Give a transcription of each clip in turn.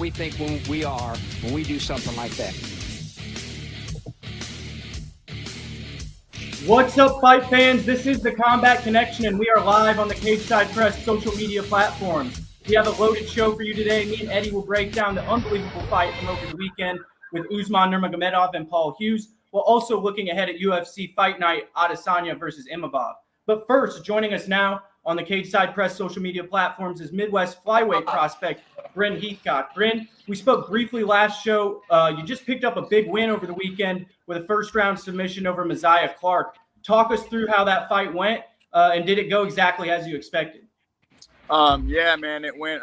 We think when we do something like that. What's up, fight fans? This is the Combat Connection, and we are live on the Cageside Press social media platforms. We have a loaded show for you today. Me and Eddie will break down the unbelievable fight from over the weekend with Usman Nurmagomedov and Hughes, while also looking ahead at UFC Fight Night Adesanya versus Imavov. But first, joining us now on the Cageside Press social media platforms is Midwest flyweight prospect Brett Cagle. Brynn, we spoke briefly last show. You just picked up a big win over the weekend with a first-round submission over Messiah Clark. Talk us through how that fight went, and did it go exactly as you expected? Yeah, man, it went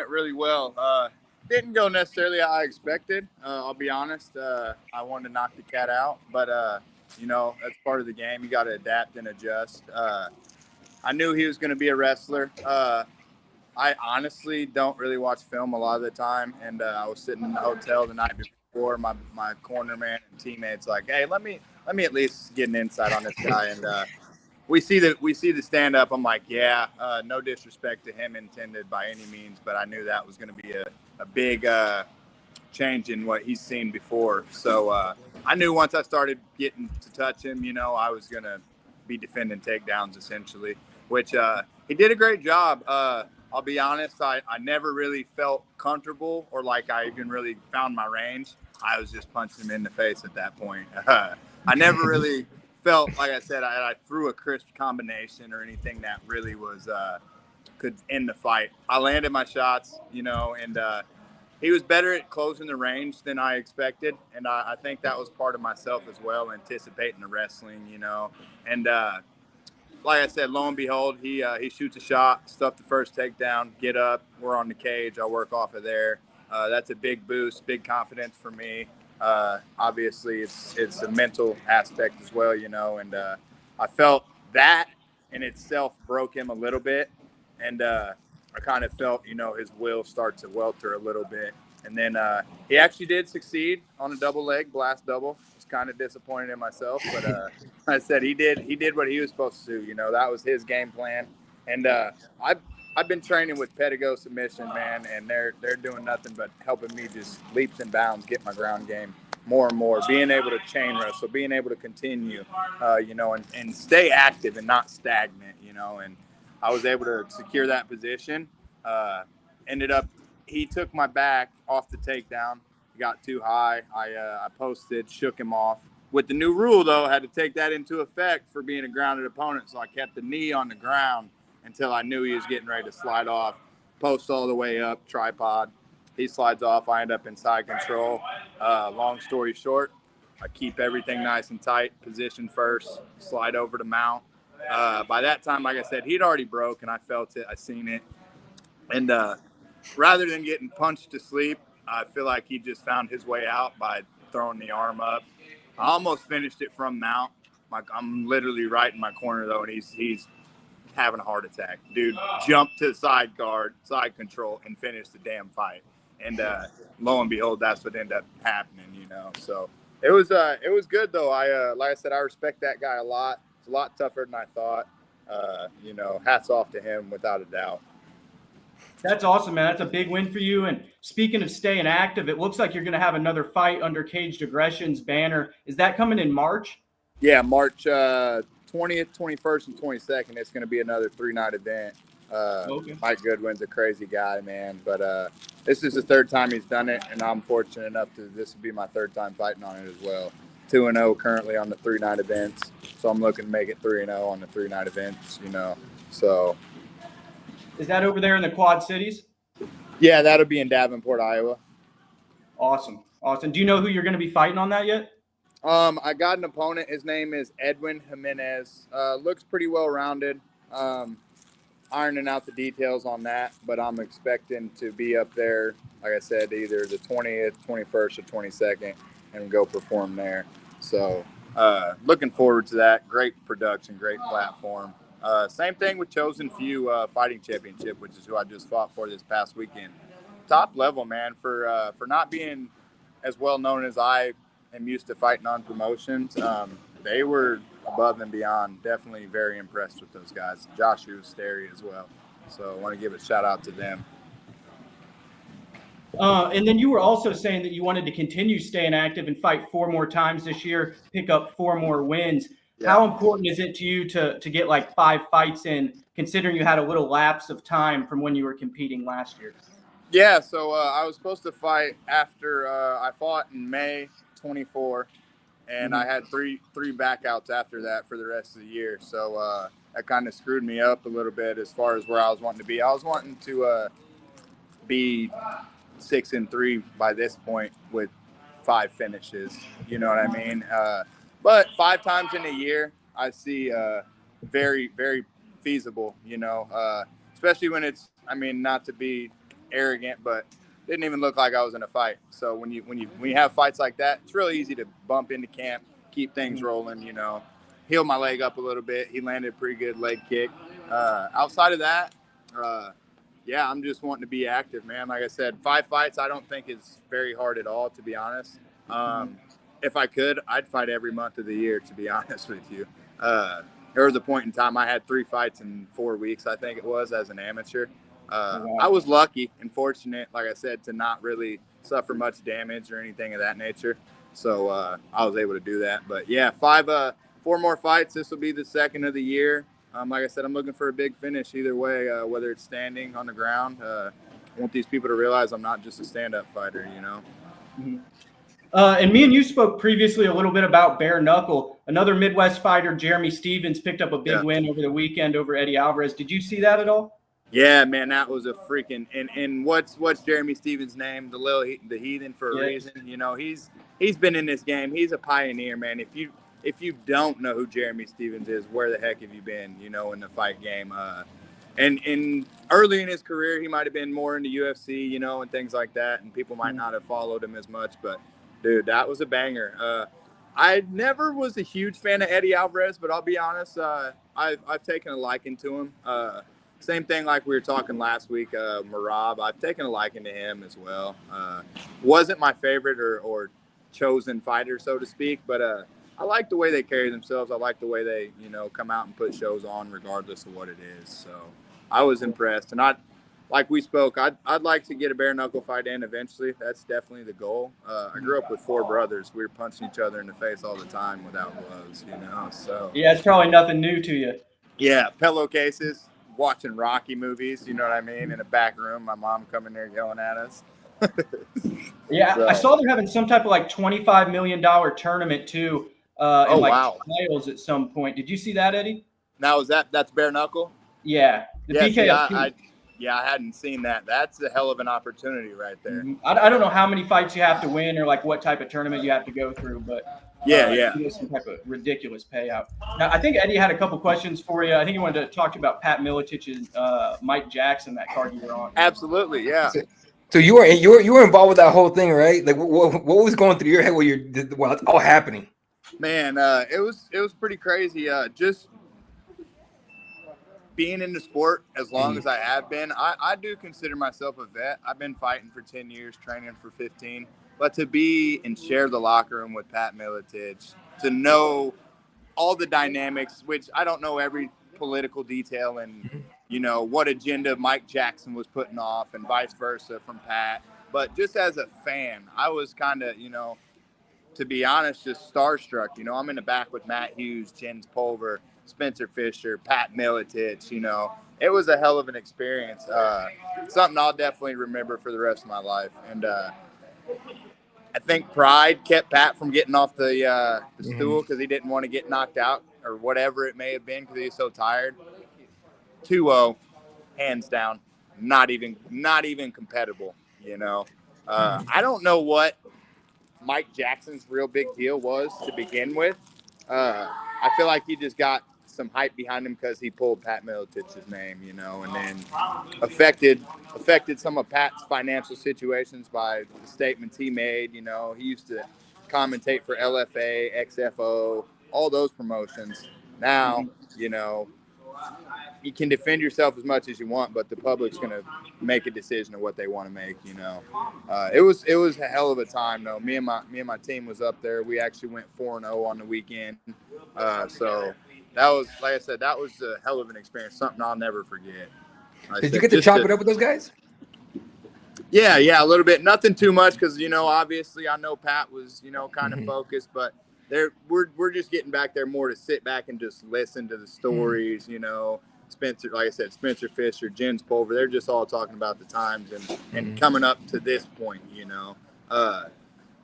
really well. Didn't go necessarily how I expected. I'll be honest. I wanted to knock the cat out, but that's part of the game. You got to adapt and adjust. I knew he was going to be a wrestler. I honestly don't really watch film a lot of the time, and I was sitting in the hotel the night before. My corner man and teammates like, hey, let me at least get an insight on this guy. And we see the stand up. I'm like, yeah, no disrespect to him intended by any means, but I knew that was going to be a big change in what he's seen before. So I knew once I started getting to touch him, I was going to be defending takedowns essentially, which he did a great job. I'll be honest, I never really felt comfortable or like I even really found my range. I was just punching him in the face at that point. I never really felt, like I said, I threw a crisp combination or anything that really was could end the fight. I landed my shots, and he was better at closing the range than I expected. And I think that was part of myself as well, anticipating the wrestling, and like I said, lo and behold, he shoots a shot, stuff the first takedown, get up, we're on the cage, I work off of there. That's a big boost, big confidence for me. Obviously, it's a mental aspect as well, and I felt that in itself broke him a little bit. And I kind of felt, his will start to welter a little bit. And then he actually did succeed on a double leg, blast double. Was kind of disappointed in myself, but I said he did what he was supposed to do. That was his game plan. And I've been training with pedigo submission, man, and they're doing nothing but helping me just leaps and bounds get my ground game more and more. Being able to chain wrestle, being able to continue, and stay active and not stagnant, And I was able to secure that position. Ended up. He took my back off the takedown, got too high. I posted, shook him off. With the new rule, though, I had to take that into effect for being a grounded opponent. So I kept the knee on the ground until I knew he was getting ready to slide off. Post all the way up, tripod. He slides off. I end up in side control. Long story short, I keep everything nice and tight. Position first, slide over to mount. By that time, like I said, he'd already broke, and I felt it. I seen it. And rather than getting punched to sleep, I feel like he just found his way out by throwing the arm up. I almost finished it from mount. I'm literally right in my corner, though, and he's having a heart attack. Dude jumped to side guard, side control, and finished the damn fight. And lo and behold, that's what ended up happening, So it was good, though. Like I said, I respect that guy a lot. It's a lot tougher than I thought. Hats off to him without a doubt. That's awesome, man. That's a big win for you. And speaking of staying active, it looks like you're going to have another fight under Caged Aggression's banner. Is that coming in March? Yeah, March 20th, 21st, and 22nd. It's going to be another 3-night event. Okay. Mike Goodwin's a crazy guy, man. But this is the third time he's done it, and I'm fortunate enough this will be my third time fighting on it as well. 2-0 currently on the 3-night events. So I'm looking to make it 3-0 on the 3-night events, So. Is that over there in the Quad Cities? Yeah, that'll be in Davenport, Iowa. Awesome. Do you know who you're going to be fighting on that yet? I got an opponent. His name is Edwin Jimenez. Looks pretty well-rounded. ironing out the details on that, but I'm expecting to be up there, like I said, either the 20th, 21st, or 22nd, and go perform there. So looking forward to that. Great production, great platform. Same thing with Chosen Few Fighting Championship, which is who I just fought for this past weekend. Top level, man, for not being as well known as I am used to fighting on promotions. They were above and beyond. Definitely very impressed with those guys. Josh Hughes as well. So I want to give a shout out to them. And then you were also saying that you wanted to continue staying active and fight 4 more times this year, pick up 4 more wins. Yeah. How important is it to you to get like 5 fights in, considering you had a little lapse of time from when you were competing last year? Yeah, so I was supposed to fight after I fought in May 24, and I had three backouts after that for the rest of the year. So that kind of screwed me up a little bit as far as where I was wanting to be. I was wanting to be 6-3 by this point with 5 finishes. You know what I mean? But 5 times in a year, I see very, very feasible. You know, especially when it's. I mean, not to be arrogant, but didn't even look like I was in a fight. So when you have fights like that, it's really easy to bump into camp, keep things rolling. You know, heal my leg up a little bit. He landed a pretty good leg kick. Outside of that. Yeah, I'm just wanting to be active, man. Like I said, 5 fights I don't think is very hard at all, to be honest. If I could, I'd fight every month of the year, to be honest with you. There was a point in time I had 3 fights in 4 weeks, I think it was, as an amateur. I was lucky and fortunate, like I said, to not really suffer much damage or anything of that nature. So I was able to do that. But, yeah, 4 more fights. This will be the 2nd of the year. Like I said, I'm looking for a big finish either way, whether it's standing on the ground. I want these people to realize I'm not just a stand-up fighter, you know. And me and you spoke previously a little bit about bare knuckle. Another Midwest fighter, Jeremy Stevens, picked up a big win over the weekend over Eddie Alvarez. Did you see that at all? Yeah, man, that was a freaking and what's Jeremy Stevens' name? The Heathen for a reason. You know, he's been in this game. He's a pioneer, man. If you don't know who Jeremy Stevens is, where the heck have you been, you know, in the fight game? And early in his career, he might have been more into UFC, you know, and things like that, and people might not have followed him as much. But, dude, that was a banger. I never was a huge fan of Eddie Alvarez, but I'll be honest, I've taken a liking to him. Same thing like we were talking last week, Marab. I've taken a liking to him as well. Wasn't my favorite or chosen fighter, so to speak, but I like the way they carry themselves. I like the way they, you know, come out and put shows on regardless of what it is. So I was impressed. And like we spoke, I'd like to get a bare knuckle fight in eventually. That's definitely the goal. I grew up with 4 brothers. We were punching each other in the face all the time without gloves, you know. So yeah, it's probably nothing new to you. Yeah, pillowcases, watching Rocky movies, you know what I mean, in a back room, my mom coming there yelling at us. Yeah, so. I saw they're having some type of like $25 million tournament too. And trials at some point. Did you see that, Eddie? Now that's bare knuckle? Yeah. BKFC. I hadn't seen that. That's a hell of an opportunity right there. I don't know how many fights you have to win or like what type of tournament you have to go through, but some type of ridiculous payout. Now, I think Eddie had a couple questions for you. I think he wanted to talk to you about Pat Miletich and Mike Jackson, that card you were on. Absolutely, yeah. So you were involved with that whole thing, right? Like what was going through your head while it's all happening? Man, it was pretty crazy. Just being in the sport as long as I have been, I do consider myself a vet. I've been fighting for 10 years, training for 15. But to be and share the locker room with Pat Miletich, to know all the dynamics, which I don't know every political detail and, you know, what agenda Mike Jackson was putting off and vice versa from Pat. But just as a fan, I was kind of, you know, to be honest, just starstruck. You know, I'm in the back with Matt Hughes, Jens Pulver, Spencer Fisher, Pat Miletich, you know. It was a hell of an experience. Something I'll definitely remember for the rest of my life. And I think pride kept Pat from getting off the stool because he didn't want to get knocked out or whatever it may have been because he was so tired. 2-0, hands down, not even compatible, you know. I don't know what Mike Jackson's real big deal was to begin with. I feel like he just got some hype behind him because he pulled Pat Miletич's name, you know, and then affected some of Pat's financial situations by the statements he made. You know, he used to commentate for LFA, XFO, all those promotions. Now, you know, you can defend yourself as much as you want, but the public's going to make a decision of what they want to make, you know. It was a hell of a time, though. Me and my team was up there. We actually went 4-0 on the weekend. So that was, like I said, that was a hell of an experience, something I'll never forget. Did you get to chop it up with those guys? Yeah, a little bit. Nothing too much because, you know, obviously I know Pat was, you know, kind of focused, but we're just getting back there more to sit back and just listen to the stories, you know. Spencer, like I said, Spencer Fisher, Jens Pulver, they're just all talking about the times and coming up to this point, you know.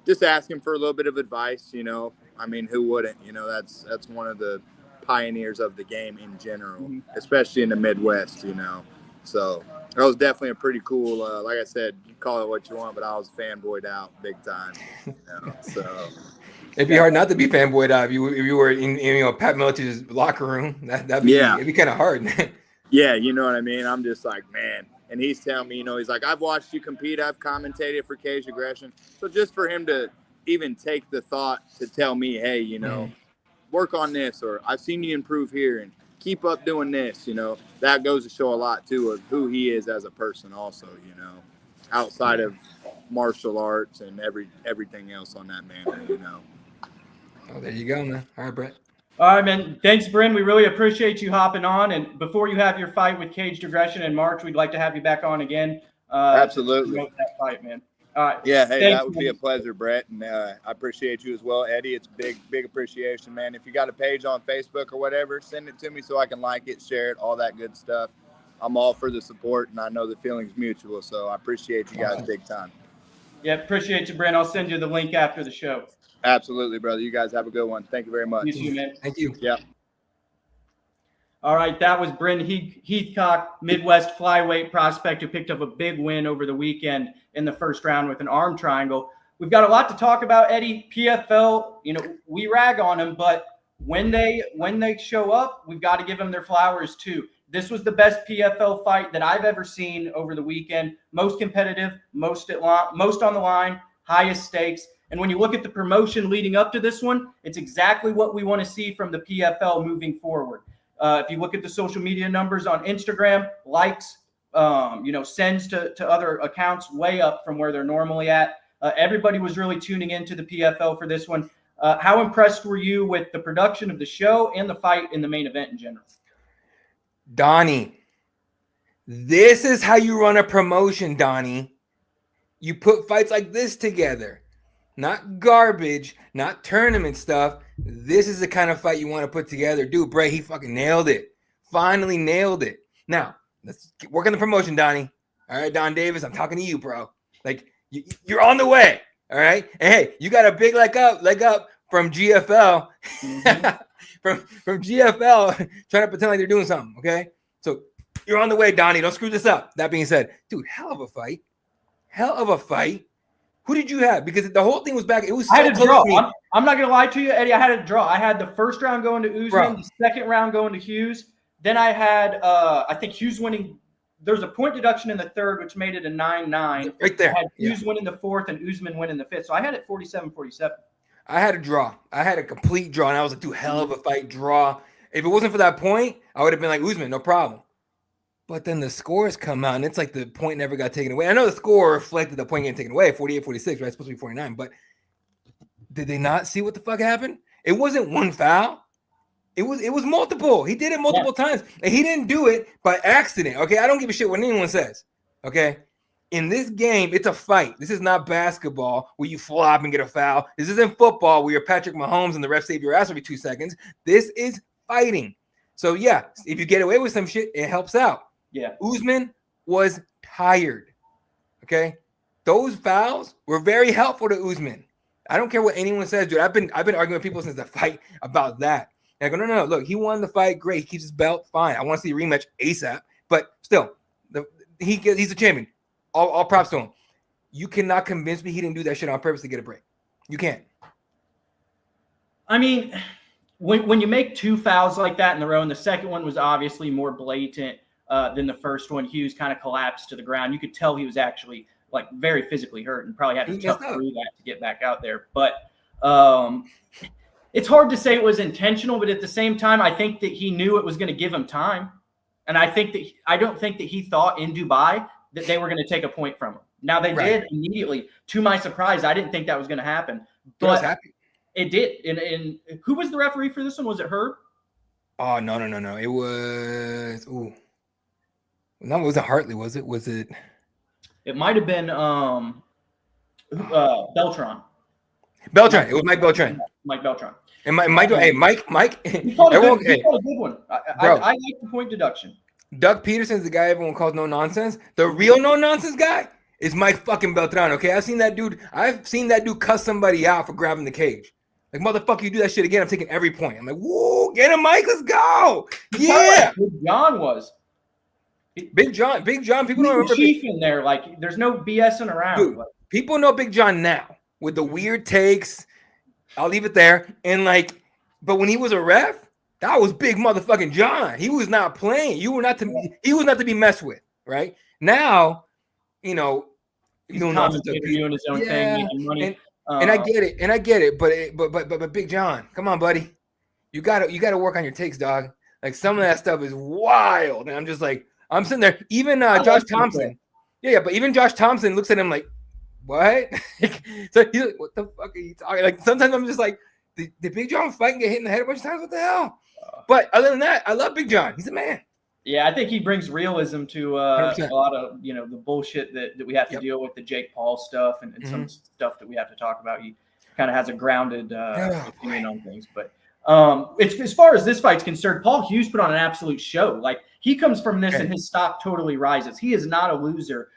Just asking for a little bit of advice, you know. I mean, who wouldn't? You know, that's one of the pioneers of the game in general, especially in the Midwest, you know. So that was definitely a pretty cool, like I said, you call it what you want, but I was fanboyed out big time, you know, so. It'd be hard not to be fanboyed out if you were in you know, Pat Miletич's locker room. It'd be kind of hard. Yeah, you know what I mean? I'm just like, man. And he's telling me, you know, he's like, I've watched you compete. I've commentated for Cage Aggression. So just for him to even take the thought to tell me, hey, you know, work on this, or I've seen you improve here and keep up doing this, you know, that goes to show a lot, too, of who he is as a person also, you know, outside of martial arts and everything else on that manner, you know. Oh, there you go, man. All right, Brett. All right, man. Thanks, Brynn. We really appreciate you hopping on. And before you have your fight with Caged Aggression in March, we'd like to have you back on again. Absolutely. To that fight, man. All right. Yeah, hey, Thanks, that would be a pleasure, Brett. And I appreciate you as well, Eddie. It's big appreciation, man. If you got a page on Facebook or whatever, send it to me so I can like it, share it, all that good stuff. I'm all for the support, and I know the feeling's mutual. So I appreciate you guys big time. Yeah, appreciate you, Brynn. I'll send you the link after the show. Absolutely, brother. You guys have a good one. Thank you very much. You too, man. Thank you. Yeah. All right, that was Brynn Heathock, Midwest flyweight prospect who picked up a big win over the weekend in the first round with an arm triangle. We've got a lot to talk about, Eddie. PFL, you know, we rag on them, but when they show up, we've got to give them their flowers too. This was the best PFL fight that I've ever seen over the weekend. Most competitive, most on the line, highest stakes. And when you look at the promotion leading up to this one, it's exactly what we want to see from the PFL moving forward. If you look at the social media numbers on Instagram, likes, sends to other accounts way up from where they're normally at. Everybody was really tuning into the PFL for this one. How impressed were you with the production of the show and the fight in the main event in general? Donnie, this is how you run a promotion, Donnie. You put fights like this together. Not garbage, not tournament stuff. This is the kind of fight you want to put together. Dude, Bray, he fucking nailed it. Finally nailed it. Now, let's work on the promotion, Donnie. All right, Don Davis, I'm talking to you, bro. Like, you're on the way. All right? And hey, you got a big leg up from GFL. from GFL trying to pretend like they're doing something, okay? So you're on the way, Donnie. Don't screw this up. That being said, dude, hell of a fight. Who did you have? Because the whole thing was back. It was so I had a close draw. to me. I'm not going to lie to you, Eddie. I had a draw. I had the first round going to Usman, the second round going to Hughes. Then I had, I think Hughes winning. There was a point deduction in the third, which made it a 9-9. Right there. I had Hughes winning the fourth and Usman winning the fifth. So I had it 47-47. I had a draw. I had a complete draw. And I was like, dude, hell of a fight, draw. If it wasn't for that point, I would have been like, Usman, no problem. But then the scores come out, and it's like the point never got taken away. I know the score reflected the point getting taken away, 48-46, right? It's supposed to be 49. But did they not see what the fuck happened? It wasn't one foul. It was multiple. He did it multiple times. And he didn't do it by accident, okay? I don't give a shit what anyone says, okay? In this game, it's a fight. This is not basketball where you flop and get a foul. This isn't football where you're Patrick Mahomes and the ref save your ass every 2 seconds. This is fighting. So, yeah, if you get away with some shit, it helps out. Yeah. Usman was tired. Okay. Those fouls were very helpful to Usman. I don't care what anyone says, dude. I've been arguing with people since the fight about that. And I go, no. Look, he won the fight. Great. He keeps his belt. Fine. I want to see a rematch ASAP. But still, he's a champion. All props to him. You cannot convince me he didn't do that shit on purpose to get a break. You can't. I mean, when you make 2 fouls like that in the row, and the second one was obviously more blatant than the first one, Hughes kind of collapsed to the ground. You could tell he was actually like very physically hurt and probably had to tough through that to get back out there. But it's hard to say it was intentional, but at the same time, I think that he knew it was going to give him time. And I don't think that he thought in Dubai that they were going to take a point from him. Now they did immediately. To my surprise, I didn't think that was going to happen, but it did. And who was the referee for this one? Was it Herb? Oh no! It was no, it wasn't Hartley. Was it? Was it? It might have been Beltran. Beltran. It was Mike Beltran. Mike Beltran. And Mike. Hey, Mike. He called a good one. I like the point deduction. Doug Peterson's the guy everyone calls no nonsense. The real no nonsense guy is Mike fucking Beltran. Okay, I've seen that dude cuss somebody out for grabbing the cage. Like, motherfucker, you do that shit again, I'm taking every point. I'm like, whoa, get him, Mike. Let's go. Yeah. Like Big John was. Big John. People don't remember. Chief in there. Like, there's no BSing around. Dude, people know Big John now with the weird takes. I'll leave it there. And like, but when he was a ref, that was big motherfucking John. He was not playing. He was not to be messed with. Right now, he's doing his own thing, making money. And I get it. But Big John, come on, buddy. You gotta work on your takes, dog. Like, some of that stuff is wild. And I'm just like, I'm sitting there. Even Josh Thompson. Yeah, but even Josh Thompson looks at him like, what? So he's like, what the fuck are you talking? Like, sometimes I'm just like, did Big John fight and get hit in the head a bunch of times? What the hell? But other than that, I love Big John. He's a man. Yeah, I think he brings realism to a lot of the bullshit that we have to deal with, the Jake Paul stuff and some stuff that we have to talk about. He kind of has a grounded opinion on things. But it's, as far as this fight's concerned, Paul Hughes put on an absolute show. Like, he comes from this and his stock totally rises. He is not a loser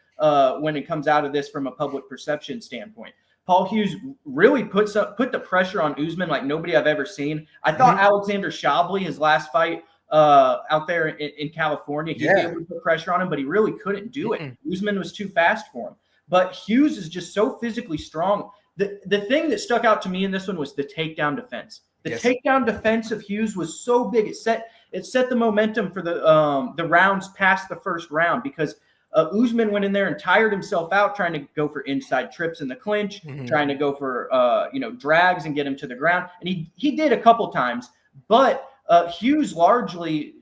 when it comes out of this from a public perception standpoint. Paul Hughes really put the pressure on Usman like nobody I've ever seen. I thought Alexander Shabley, his last fight out there in California, he was able to put pressure on him, but he really couldn't do it. Usman was too fast for him. But Hughes is just so physically strong. The thing that stuck out to me in this one was the takedown defense. The takedown defense of Hughes was so big. It set the momentum for the rounds past the first round, because Usman went in there and tired himself out trying to go for inside trips in the clinch, trying to go for drags and get him to the ground. And he did a couple times, but Hughes largely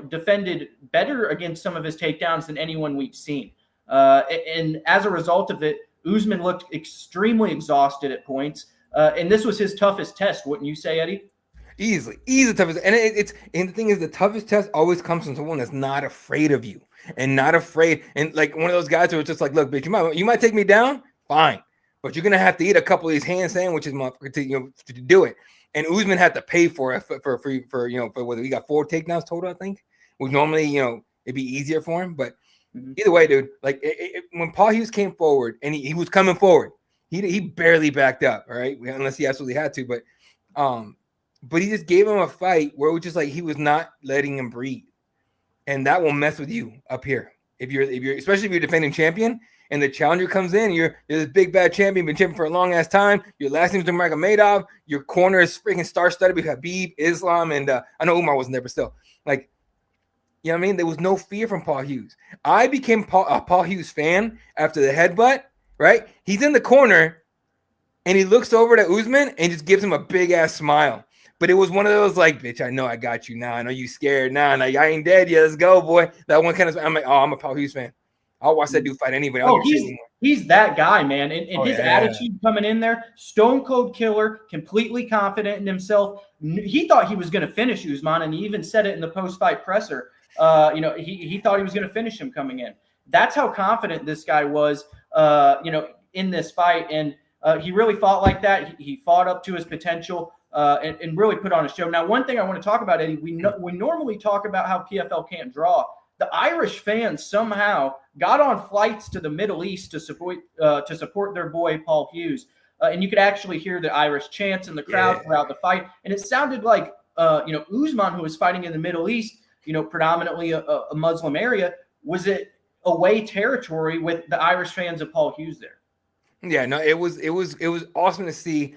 defended better against some of his takedowns than anyone we've seen. And as a result of it, Usman looked extremely exhausted at points. And this was his toughest test, wouldn't you say, Eddie? Easily toughest. And and the thing is, the toughest test always comes from someone that's not afraid of you and not afraid. And like one of those guys who are just like, look, bitch, you might take me down, fine, but you're gonna have to eat a couple of these hand sandwiches, motherfucker, to do it. And Usman had to pay for it for whether he got 4 takedowns total, I think, which normally it'd be easier for him. But either way, dude, like when Paul Hughes came forward and he was coming forward, he barely backed up, all right, unless he absolutely had to, but he just gave him a fight where it was just like he was not letting him breathe. And that will mess with you up here. If you're especially if you're defending champion and the challenger comes in, you're this big bad champion, been champion for a long ass time. Your last name's Nurmagomedov. Your corner is freaking star-studded with Khabib, Islam, and I know Umar wasn't there, but still, like, you know what I mean? There was no fear from Paul Hughes. I became a Paul Hughes fan after the headbutt, right? He's in the corner and he looks over to Usman and just gives him a big ass smile. But it was one of those like, bitch, I know I got you now. I know you scared now. Like, I ain't dead yet. Let's go, boy. That one kind of, I'm like, oh, I'm a Paul Hughes fan. I'll watch that dude fight anybody. Oh, he's that guy, man. And his attitude coming in there, stone cold killer, completely confident in himself. He thought he was going to finish Usman, and he even said it in the post-fight presser. He thought he was going to finish him coming in. That's how confident this guy was, in this fight. And he really fought like that. He fought up to his potential. And really put on a show. Now, one thing I want to talk about, Eddie, we normally talk about how PFL can't draw. The Irish fans somehow got on flights to the Middle East to support their boy Paul Hughes, and you could actually hear the Irish chants in the crowd throughout the fight. And it sounded like Usman, who was fighting in the Middle East, predominantly a Muslim area, was it away territory with the Irish fans of Paul Hughes there. Yeah, no, it was awesome to see.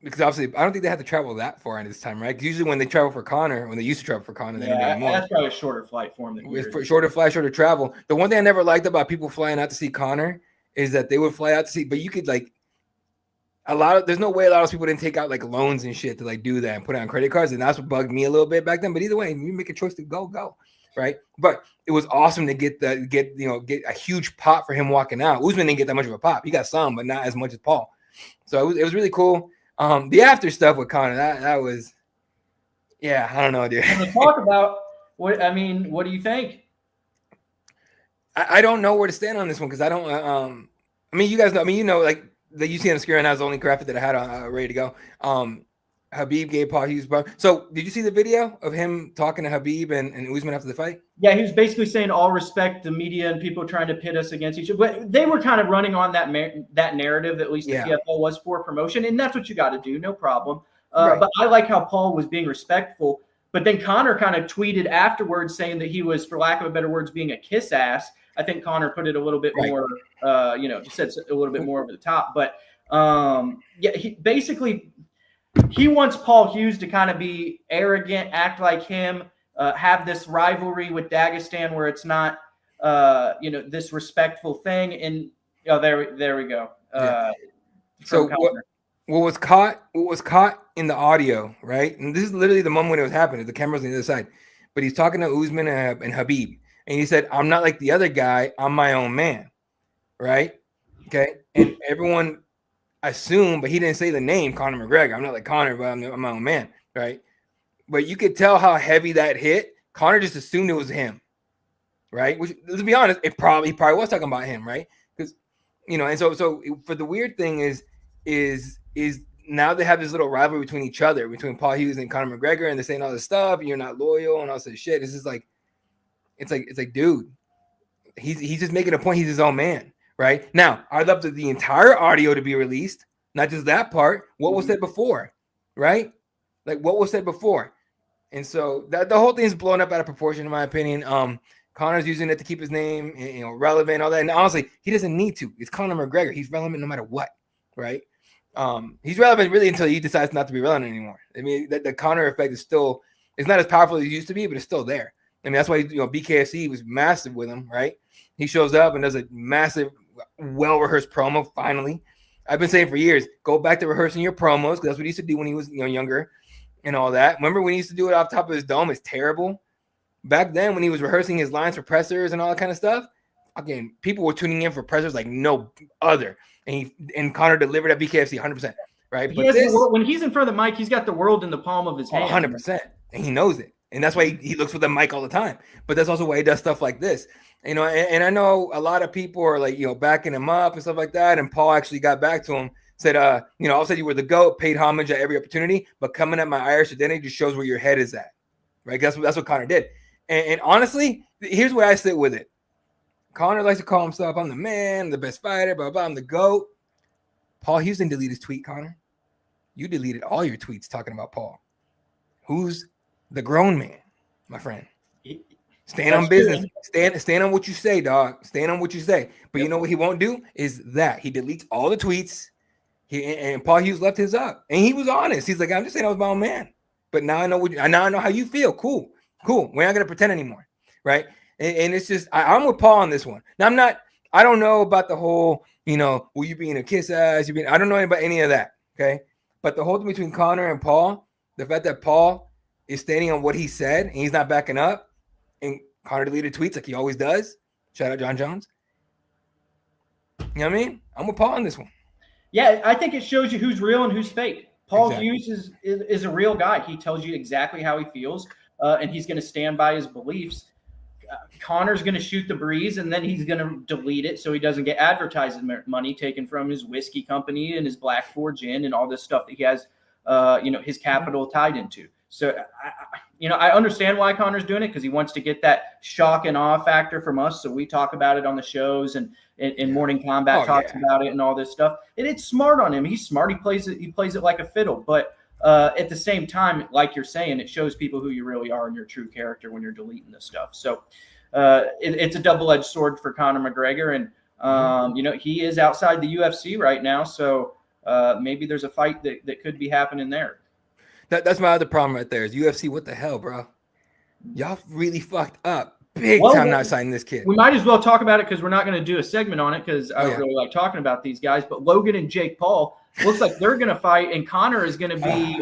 because obviously I don't think they have to travel that far in this time, right? Because usually when they travel for Conor, when they used to travel for Conor, they don't do it anymore. That's probably a shorter flight for him than It's for shorter flight, shorter travel. The one thing I never liked about people flying out to see Conor is that they would fly out to see, but you could like there's no way a lot of people didn't take out like loans and shit to like do that and put it on credit cards, and that's what bugged me a little bit back then. But either way, you make a choice to go, right? But it was awesome to get a huge pop for him walking out. Usman didn't get that much of a pop. He got some, but not as much as Paul. So it was really cool. The after stuff with Conor, that was, yeah, I don't know, dude. To talk about what do you think? I don't know where to stand on this one because I don't. I mean, you guys know. I mean, you know, like the UC on the screen has the only graphic that I had ready to go. Habib gave Paul Hughes. So did you see the video of him talking to Habib and Usman after the fight? Yeah, he was basically saying all respect the media and people trying to pit us against each other. But they were kind of running on that narrative that at least the PFL was for promotion, and that's what you got to do, no problem. Right. But I like how Paul was being respectful. But then Conor kind of tweeted afterwards saying that he was, for lack of a better words, being a kiss ass. I think Conor put it a little bit more, said a little bit more over the top. But he wants Paul Hughes to kind of be arrogant, act like him, have this rivalry with Dagestan where it's not, this respectful thing. And there we go. So what was caught in the audio, right? And this is literally the moment when it was happening. The camera's on the other side, but he's talking to Usman and Habib, and he said, "I'm not like the other guy. I'm my own man," right? Okay, and everyone assumed, but he didn't say the name Conor McGregor. I'm not like Conor, but I'm my own man, right? But you could tell how heavy that hit. Conor just assumed it was him, right? Which, let's be honest, he probably was talking about him, right? Because and so for the weird thing is now they have this little rivalry between each other, between Paul Hughes and Conor McGregor, and they're saying all this stuff. You're not loyal and all this shit. This is like, it's like, dude, he's just making a point. He's his own man, right? Now, I'd love the entire audio to be released, not just that part. What was said before, right? Like what was said before, and so that the whole thing is blown up out of proportion, in my opinion. Conor's using it to keep his name, relevant, all that. And honestly, he doesn't need to. It's Conor McGregor. He's relevant no matter what, right? He's relevant really until he decides not to be relevant anymore. I mean, the Conor effect is still, it's not as powerful as it used to be, but it's still there. I mean, that's why BKFC was massive with him, right? He shows up and does a massive, well-rehearsed promo. Finally, I've been saying for years, go back to rehearsing your promos because that's what he used to do when he was younger and all that. Remember when he used to do it off top of his dome? It's terrible. Back then, when he was rehearsing his lines for pressers and all that kind of stuff, again, people were tuning in for pressers like no other. And Conor delivered at BKFC 100%, right? But when he's in front of the mic, he's got the world in the palm of his hand. 100%. And he knows it. And that's why he looks for the mic all the time. But that's also why he does stuff like this. And I know a lot of people are like, backing him up and stuff like that. And Paul actually got back to him, said, all said you were the GOAT, paid homage at every opportunity, but coming at my Irish identity just shows where your head is at, right? That's what Conor did. And honestly, here's where I sit with it. Conor likes to call himself, I'm the man, the best fighter, blah, blah, I'm the GOAT. Paul Hughes didn't delete his tweet, Conor. You deleted all your tweets talking about Paul. Who's the grown man, my friend? Stand on business. Stand on what you say, dog. Stand on what you say. But you know what he won't do is that. He deletes all the tweets. And Paul Hughes left his up. And he was honest. He's like, I'm just saying I was my own man. But now I know how you feel. Cool. We're not going to pretend anymore, right? And it's just, I'm with Paul on this one. Now, I don't know about the whole, will you being a kiss ass? I don't know about any of that, okay? But the whole thing between Conor and Paul, the fact that Paul is standing on what he said and he's not backing up, and Conor deleted tweets like he always does. Shout out John Jones. You know what I mean? I'm with Paul on this one. Yeah, I think it shows you who's real and who's fake. Paul Hughes is a real guy. He tells you exactly how he feels, and he's going to stand by his beliefs. Conor's going to shoot the breeze, and then he's going to delete it so he doesn't get advertising money taken from his whiskey company and his Black Forge Inn and all this stuff that he has, his capital tied into. So, I understand why Conor's doing it because he wants to get that shock and awe factor from us. So we talk about it on the shows and Morning Combat talks about it and all this stuff. And it's smart on him. He's smart. He plays it like a fiddle. But at the same time, like you're saying, it shows people who you really are and your true character when you're deleting this stuff. So it's a double-edged sword for Conor McGregor. And, he is outside the UFC right now. So maybe there's a fight that could be happening there. That's my other problem right there is UFC. What the hell, bro? Y'all really fucked up big time not signing this kid. We might as well talk about it because we're not going to do a segment on it because I don't really like talking about these guys. But Logan and Jake Paul looks like they're going to fight, and Conor is going to be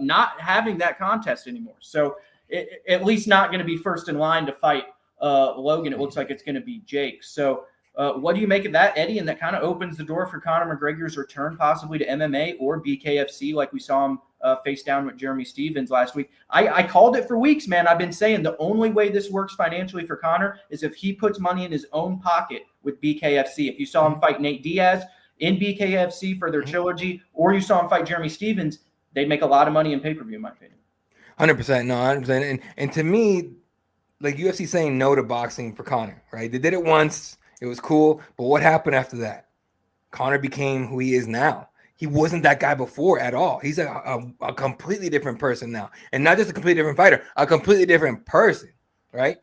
not having that contest anymore. So at least not going to be first in line to fight Logan. It looks like it's going to be Jake. So what do you make of that, Eddie? And that kind of opens the door for Conor McGregor's return possibly to MMA or BKFC like we saw him face down with Jeremy Stevens last week. I called it for weeks, man. I've been saying the only way this works financially for Conor is if he puts money in his own pocket with BKFC. If you saw him fight Nate Diaz in BKFC for their trilogy, or you saw him fight Jeremy Stevens, they'd make a lot of money in pay-per-view, in my opinion. 100%. No, 100%. And to me, like UFC saying no to boxing for Conor, right? They did it once. It was cool. But what happened after that? Conor became who he is now. He wasn't that guy before at all. He's a completely different person now. And not just a completely different fighter, a completely different person, right?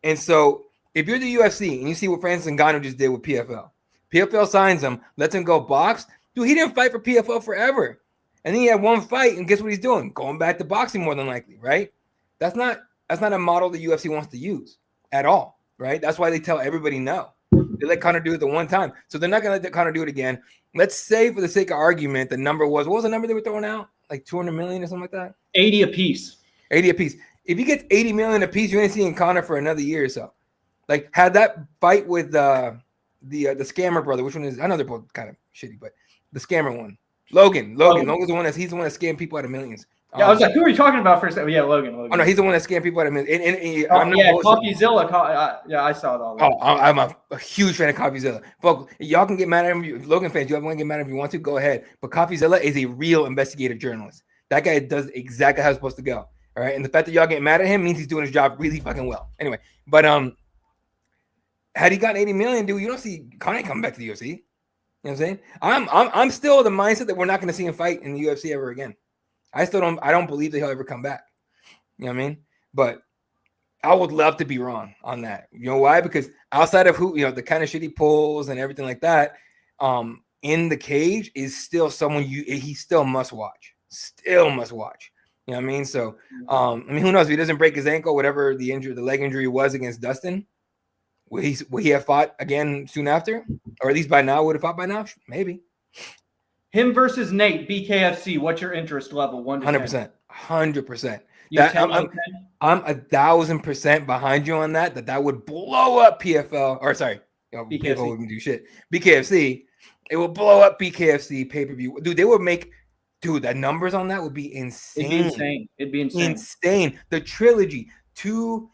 And so if you're the UFC and you see what Francis Ngannou just did with PFL, PFL signs him, lets him go box. Dude, he didn't fight for PFL forever. And then he had one fight, and guess what he's doing? Going back to boxing more than likely, right? That's not a model the UFC wants to use at all, right? That's why they tell everybody no. They let Conor do it the one time. So they're not going to let Conor do it again. Let's say, for the sake of argument, the number was, what was the number they were throwing out? Like 200 million or something like that? 80 apiece. 80 apiece. If he gets 80 million apiece, you ain't seeing Conor for another year or so. Like, had that fight with the scammer brother, which one is, I know they're both kind of shitty, but the scammer one. Logan's the one he's the one that scammed people out of millions. Yeah, I was like, who are you talking about for a second? Yeah, Logan. Oh, no, he's the one that scammed people out of millions. Coffeezilla. I saw it all. I'm a huge fan of Coffeezilla. Folks, y'all can get mad at him. Logan fans, you want to get mad if you want to, go ahead. But Coffeezilla is a real investigative journalist. That guy does exactly how it's supposed to go. All right. And the fact that y'all get mad at him means he's doing his job really fucking well. Anyway, but had he gotten 80 million, dude, you don't see Conor coming back to the UFC. You know what I'm saying? I'm still of the mindset that we're not going to see him fight in the UFC ever again. I don't believe that he'll ever come back. You know what I mean? But I would love to be wrong on that. You know why? Because outside of the kind of shit he pulls and everything like that, in the cage is still someone he still must watch. Still must watch. You know what I mean? So, who knows if he doesn't break his ankle, whatever the leg injury was against Dustin, will he have fought again soon after? Or at least by now, would have fought by now? Maybe. Him versus Nate, BKFC. What's your interest level? 1 to 10? 100%. I'm 1,000% behind you on that. That would blow up PFL. Or sorry, BKFC. PFL wouldn't do shit. BKFC. It will blow up BKFC pay-per-view. Dude, they would make. Dude, the numbers on that would be insane. It'd be insane. Insane. The trilogy, 2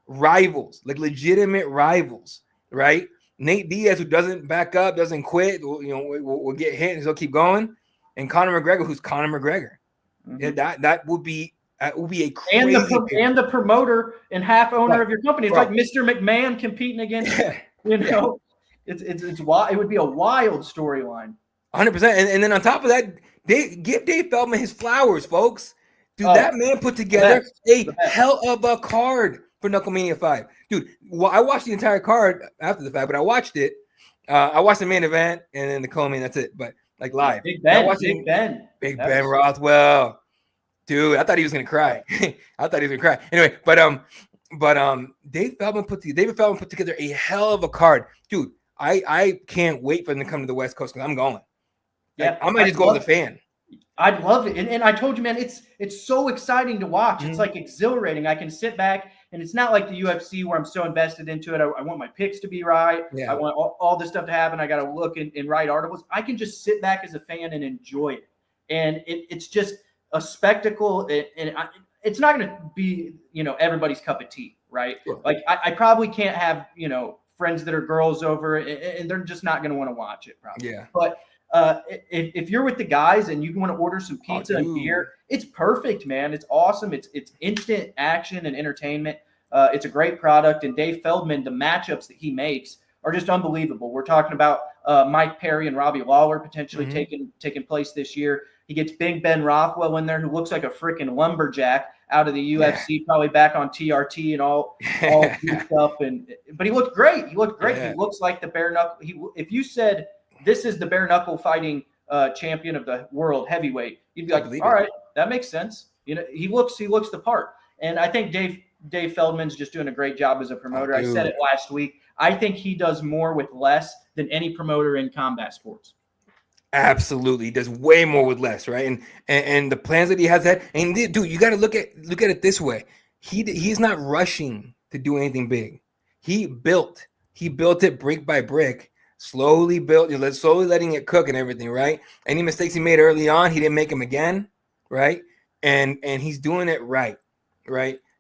rivals, like legitimate rivals, right? Nate Diaz, who doesn't back up, doesn't quit, will get hit and he'll keep going. And Conor McGregor, who's Conor McGregor. Mm-hmm. Yeah, that would be a crazy. And the promoter and half owner of your company. It's like Mr. McMahon competing against. It's wild. It would be a wild storyline. 100%. And then on top of that, give Dave Feldman his flowers, folks. Dude, that man put together a hell of a card for Knucklemania 5. Dude, I watched the entire card after the fact, but I watched it. I watched the main event and then the co-main, that's it. But like live. Big Ben. Big Ben Rothwell. Dude, I thought he was gonna cry. Anyway, but David Feldman put together a hell of a card. Dude, I can't wait for them to come to the West Coast because I'm going. Yeah, I might just go as a fan. I'd love it. And I told you, man, it's so exciting to watch. Mm-hmm. It's like exhilarating. I can sit back, and it's not like the UFC where I'm so invested into it. I want my picks to be right. Yeah. I want all this stuff to happen. I got to look and write articles. I can just sit back as a fan and enjoy it. And it's just a spectacle. And it's not going to be, everybody's cup of tea, right? Sure. Like I probably can't have, friends that are girls over, and they're just not going to want to watch it probably. Yeah. But if you're with the guys and you want to order some pizza and beer, it's perfect, man. It's awesome. It's instant action and entertainment. It's a great product. And Dave Feldman, the matchups that he makes are just unbelievable. We're talking about Mike Perry and Robbie Lawler potentially taking place this year. He gets Big Ben Rothwell in there, who looks like a freaking lumberjack out of the UFC, probably back on TRT and all goofed up. But he looked great. Yeah. He looks like the bare knuckle. If you said this is the bare knuckle fighting champion of the world heavyweight, you'd be like, all right, that makes sense. You know, he looks the part. And I think Dave Feldman's just doing a great job as a promoter. I said it last week. I think he does more with less than any promoter in combat sports. Absolutely, he does way more with less, right? And the plans that he has had, and dude, you got to look at it this way. He's not rushing to do anything big. He built it brick by brick, slowly letting it cook and everything, right? Any mistakes he made early on, he didn't make them again, right? And he's doing it right?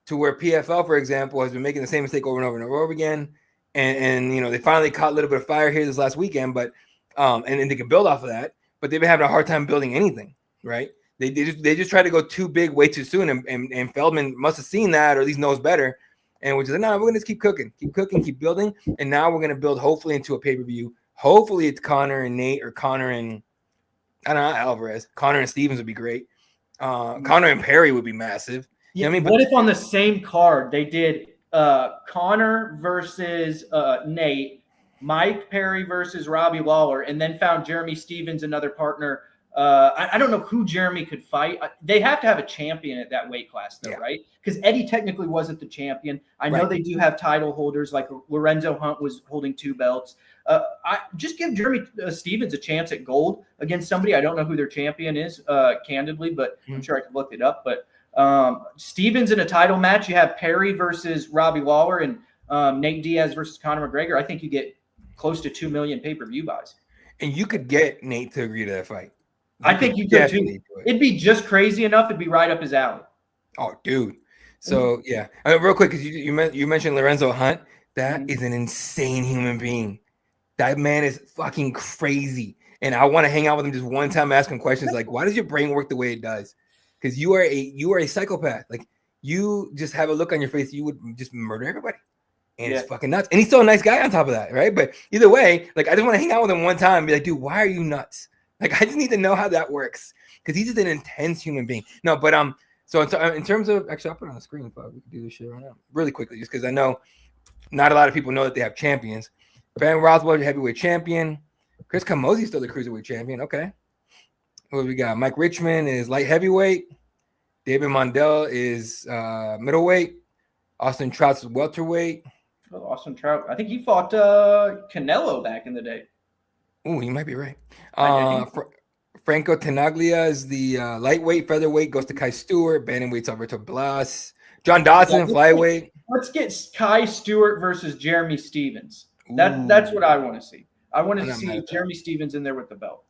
To where PFL, for example, has been making the same mistake over and over and over again. And you know, they finally caught a little bit of fire here this last weekend, but and they can build off of that, but they've been having a hard time building anything, right? They just try to go too big way too soon, and Feldman must have seen that, or at least knows better, and we're just like, no, we're gonna just keep cooking, keep building, and now we're gonna build hopefully into a pay-per-view. Hopefully it's Conor and Nate, or Conor and I don't know, Alvarez. Conor and Stevens would be great. Conor and Perry would be massive. Yeah, you know what I mean? What if on the same card they did Conor versus Nate, Mike Perry versus Robbie Lawler, and then found Jeremy Stevens, another partner. I don't know who Jeremy could fight. They have to have a champion at that weight class, though, right? Because Eddie technically wasn't the champion. I know they do have title holders, like Lorenzo Hunt was holding 2 belts. I just give Jeremy Stevens a chance at gold against somebody. I don't know who their champion is, candidly, but I'm sure I could look it up. But Stevens in a title match, you have Perry versus Robbie Lawler and Nate Diaz versus Conor McGregor. I think you get close to 2 million pay-per-view buys. And you could get Nate to agree to that fight. I think you could too. It'd be just crazy enough. It'd be right up his alley. Oh, dude. So, yeah. Real quick, because you mentioned Lorenzo Hunt. That is an insane human being. That man is fucking crazy. And I want to hang out with him just one time, asking questions like, why does your brain work the way it does? Because you are a psychopath. Like, you just have a look on your face. You would just murder everybody. And it's fucking nuts. And he's still a nice guy on top of that, right? But either way, like, I just want to hang out with him one time and be like, dude, why are you nuts? Like, I just need to know how that works, because he's just an intense human being. No, but so in terms of, actually, I'll put it on the screen if we can do this shit right now really quickly, just because I know not a lot of people know that they have champions. Ben Rothwell, heavyweight champion. Chris Camozzi's still the cruiserweight champion. Okay. What do we got? Mike Richmond is light heavyweight. David Mondell is middleweight. Austin Trout's welterweight. Oh, Austin Trout. I think he fought Canelo back in the day. Oh, you might be right. Franco Tenaglia is the lightweight. Featherweight goes to Kai Stewart. Bantamweight's Alberto Blas. John Dodson, flyweight. Let's get Kai Stewart versus Jeremy Stevens. That's what I want to see. I want to see Jeremy Stevens in there with the belt.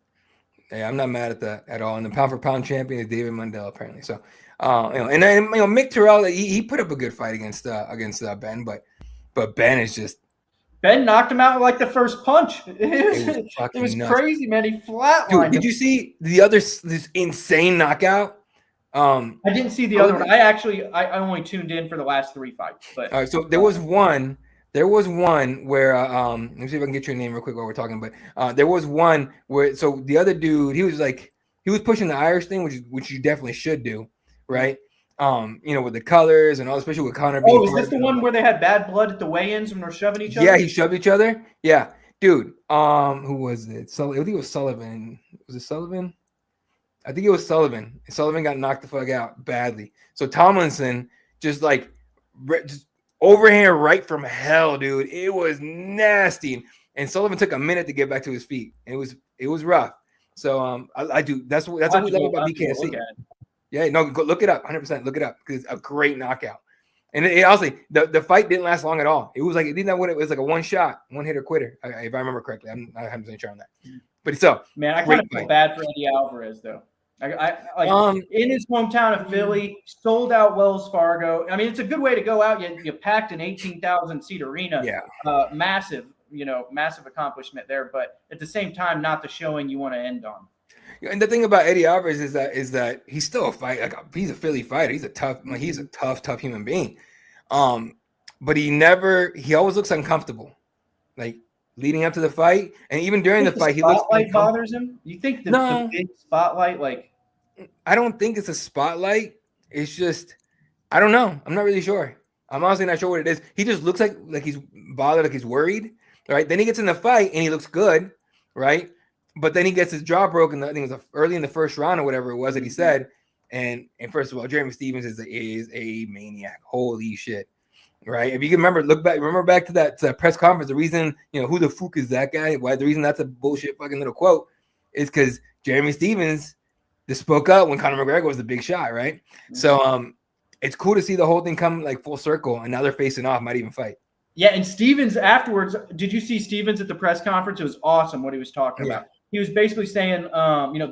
Yeah, I'm not mad at that at all. And the pound for pound champion is David Mondell, apparently. So, and then Mick Terrell, he put up a good fight against Ben, but Ben is just. Ben knocked him out like the first punch. It was crazy, man. He flatlined. Dude, did you see this insane knockout? I didn't see the other one. I only tuned in for the last 3 fights. But all right, so there was one where let me see if I can get your name real quick while we're talking. But there was one where the other dude, he was pushing the Irish thing, which you definitely should do, right? With the colors and all, especially with Conor. Oh, is this the one where they had bad blood at the weigh-ins when they're shoving each other? Yeah, he shoved each other. Yeah, dude. Who was it? I think it was Sullivan. Was it Sullivan? I think it was Sullivan. Sullivan got knocked the fuck out badly. So Tomlinson just overhand right from hell, dude. It was nasty. And Sullivan took a minute to get back to his feet. It was rough. So I do. That's what we love about BKFC. Yeah, no, go look it up. 100% look it up, because it's a great knockout. And it honestly, the fight didn't last long at all. It was like, it was like a one shot, one hitter quitter, if I remember correctly. I'm not 100% sure on that. But so, man, I kind of feel bad for Eddie Alvarez though. In his hometown of Philly, sold out Wells Fargo. I mean, it's a good way to go out. You packed an 18,000 seat arena. Yeah, massive accomplishment there. But at the same time, not the showing you want to end on. And the thing about Eddie Alvarez is that he's still a fight. Like, he's a Philly fighter. He's a tough human being. But he always looks uncomfortable. Like, leading up to the fight, and even during the fight, he looks. Spotlight bothers him. You think the big spotlight, like? I don't think it's a spotlight. It's just, I don't know. I'm not really sure. I'm honestly not sure what it is. He just looks like he's bothered, like he's worried. Right. Then he gets in the fight and he looks good. Right. But then he gets his jaw broken. I think it was early in the first round or whatever it was that he said. And first of all, Jeremy Stephens is a maniac. Holy shit. Right? If you can remember back to that press conference, the reason, who the fuck is that guy? Why the reason that's a bullshit fucking little quote is because Jeremy Stephens just spoke up when Conor McGregor was the big shot, right? Mm-hmm. So it's cool to see the whole thing come like full circle, and now they're facing off, might even fight. Yeah, and Stephens afterwards, did you see Stephens at the press conference? It was awesome what he was talking about. He was basically saying,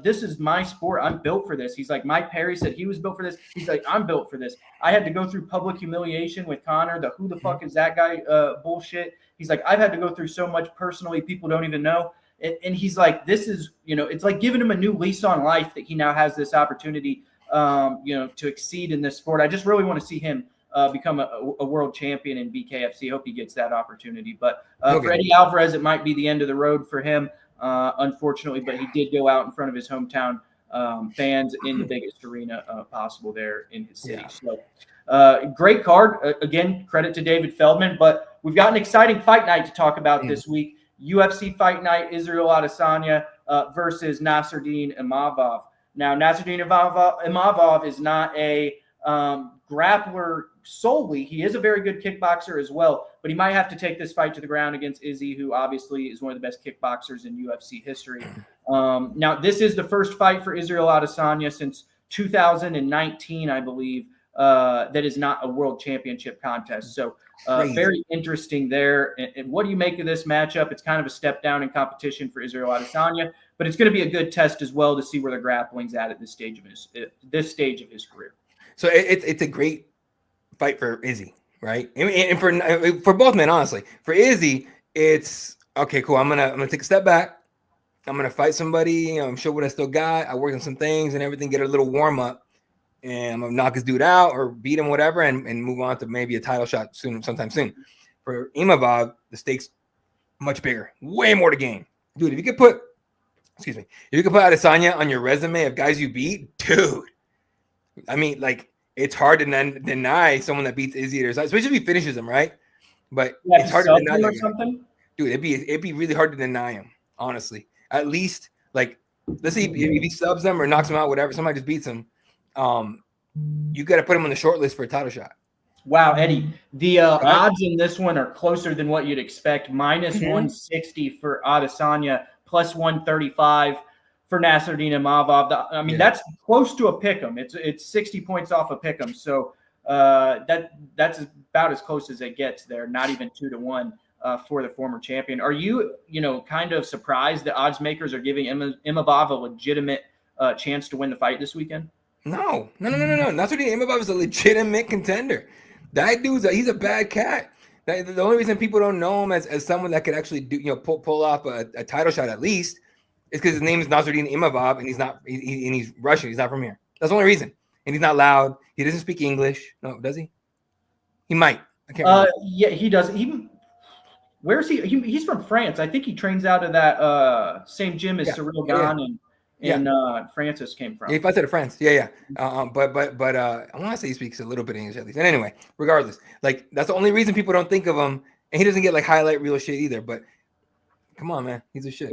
this is my sport. I'm built for this. He's like, Mike Perry said he was built for this. He's like, I'm built for this. I had to go through public humiliation with Conor, the who the fuck is that guy bullshit. He's like, I've had to go through so much personally, people don't even know. And he's like, this is, it's like giving him a new lease on life that he now has this opportunity, to exceed in this sport. I just really want to see him become a world champion in BKFC. Hope he gets that opportunity. But for Eddie Alvarez, it might be the end of the road for him. Unfortunately, but he did go out in front of his hometown fans in the biggest arena possible there in his city. So great card. Again, credit to David Feldman, but we've got an exciting fight night to talk about this week. UFC Fight Night, Israel Adesanya versus Nasruddin Imavov. Now, Nasruddin Imavov is not a grappler solely. He is a very good kickboxer as well, but he might have to take this fight to the ground against Izzy, who obviously is one of the best kickboxers in UFC history. Now, this is the first fight for Israel Adesanya since 2019, I believe, that is not a world championship contest. So very interesting there. And what do you make of this matchup? It's kind of a step down in competition for Israel Adesanya, but it's going to be a good test as well to see where the grappling's at this stage of his career. So it's a great fight for Izzy, right? And for both men, honestly. For Izzy, it's okay, cool. I'm gonna take a step back. I'm gonna fight somebody. I'm sure what I still got. I worked on some things and everything. Get a little warm up, and I'm gonna knock this dude out or beat him, whatever, and move on to maybe a title shot sometime soon. For Imavov, the stakes much bigger, way more to gain, dude. If you could put Adesanya on your resume of guys you beat, dude. I mean, like, it's hard to deny someone that beats Izzy, especially if he finishes him, right? But it's hard to deny or something. Dude, it'd be really hard to deny him, honestly. At least, like, let's see if he subs them or knocks him out, whatever. Somebody just beats him. You got to put him on the short list for a title shot. Wow, Eddie, the odds in this one are closer than what you'd expect. Minus 160 for Adesanya, plus 135 for Nasruddin Imavov. I mean, that's close to a pick'em. It's 60 points off a pick'em. So that's about as close as it gets there. Not even 2-1 for the former champion. Are you, kind of surprised that odds makers are giving Imavov a legitimate chance to win the fight this weekend? No. Nasruddin Imavov is a legitimate contender. That he's a bad cat. The only reason people don't know him as someone that could actually do, pull off a title shot at least, is because his name is Nasruddin Imavov, and he's Russian. He's not from here. That's the only reason. And he's not loud. He doesn't speak English. No, does he? He might. I can't remember. Yeah, he does. Where is he? He's from France. I think he trains out of that same gym as Cyril Gane and Francis came from. Yeah, he fights out of France. Yeah. But I want to say he speaks a little bit of English at least. And anyway, regardless, like, that's the only reason people don't think of him. And he doesn't get like highlight reel shit either. But come on, man, he's a shit.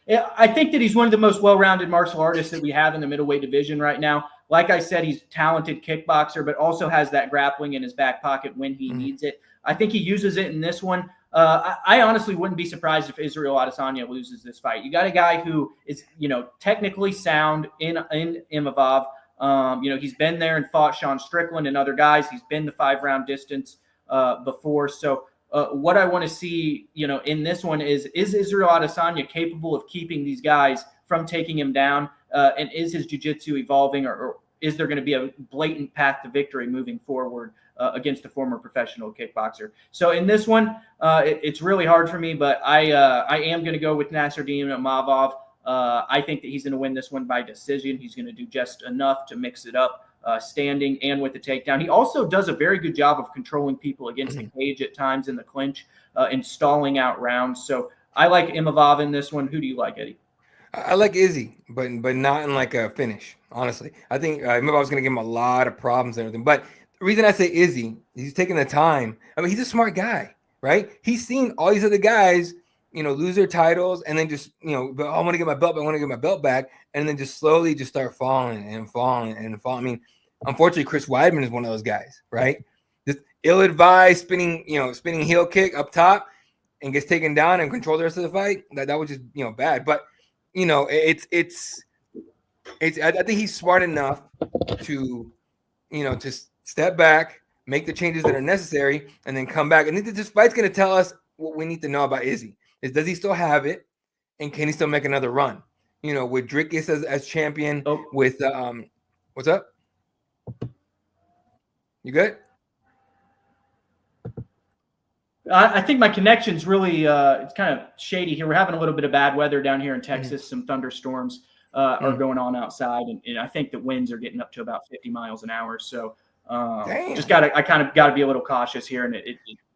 Yeah, I think that he's one of the most well-rounded martial artists that we have in the middleweight division right now. Like I said, he's a talented kickboxer, but also has that grappling in his back pocket when he needs it. I think he uses it in this one. I honestly wouldn't be surprised if Israel Adesanya loses this fight. You got a guy who is, technically sound in Imavov. He's been there and fought Sean Strickland and other guys. He's been the 5-round distance before. So what I want to see, in this one is Israel Adesanya capable of keeping these guys from taking him down? And is his jiu-jitsu evolving, or is there going to be a blatant path to victory moving forward against the former professional kickboxer? So in this one, it's really hard for me, but I am going to go with Nasruddin Imavov. I think that he's going to win this one by decision. He's going to do just enough to mix it up. Standing and with the takedown. He also does a very good job of controlling people against the cage at times in the clinch and stalling out rounds. So I like Imavov in this one. Who do you like, Eddie? I like Izzy, but not in like a finish, honestly. I think Imavov's going to give him a lot of problems and everything. But the reason I say Izzy, he's taking the time. I mean, he's a smart guy, right? He's seen all these other guys lose their titles and then just, but I want to get my belt, I want to get my belt back, and then just slowly just start falling and falling and falling. I mean, unfortunately, Chris Weidman is one of those guys, right? This ill-advised spinning heel kick up top and gets taken down and control the rest of the fight. That was just, bad. But, it's I think he's smart enough to, to step back, make the changes that are necessary, and then come back. And this fight's going to tell us what we need to know about Izzy. Does he still have it, and can he still make another run? With Drickus as champion, with what's up? You good? I think my connection's really it's kind of shady here. We're having a little bit of bad weather down here in Texas. Some thunderstorms are going on outside, and I think the winds are getting up to about 50 miles an hour. So I kind of got to be a little cautious here, and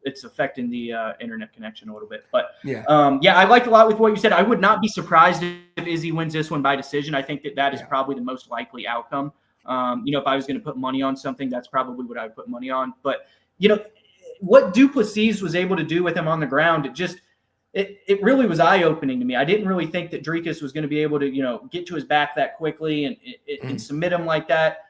it's affecting the internet connection a little bit. But I liked a lot with what you said. I would not be surprised if Izzy wins this one by decision. I think that is probably the most likely outcome. If I was going to put money on something, that's probably what I would put money on. But what Duplessis was able to do with him on the ground, it really was eye-opening to me. I didn't really think that Drickus was going to be able to get to his back that quickly and submit him like that.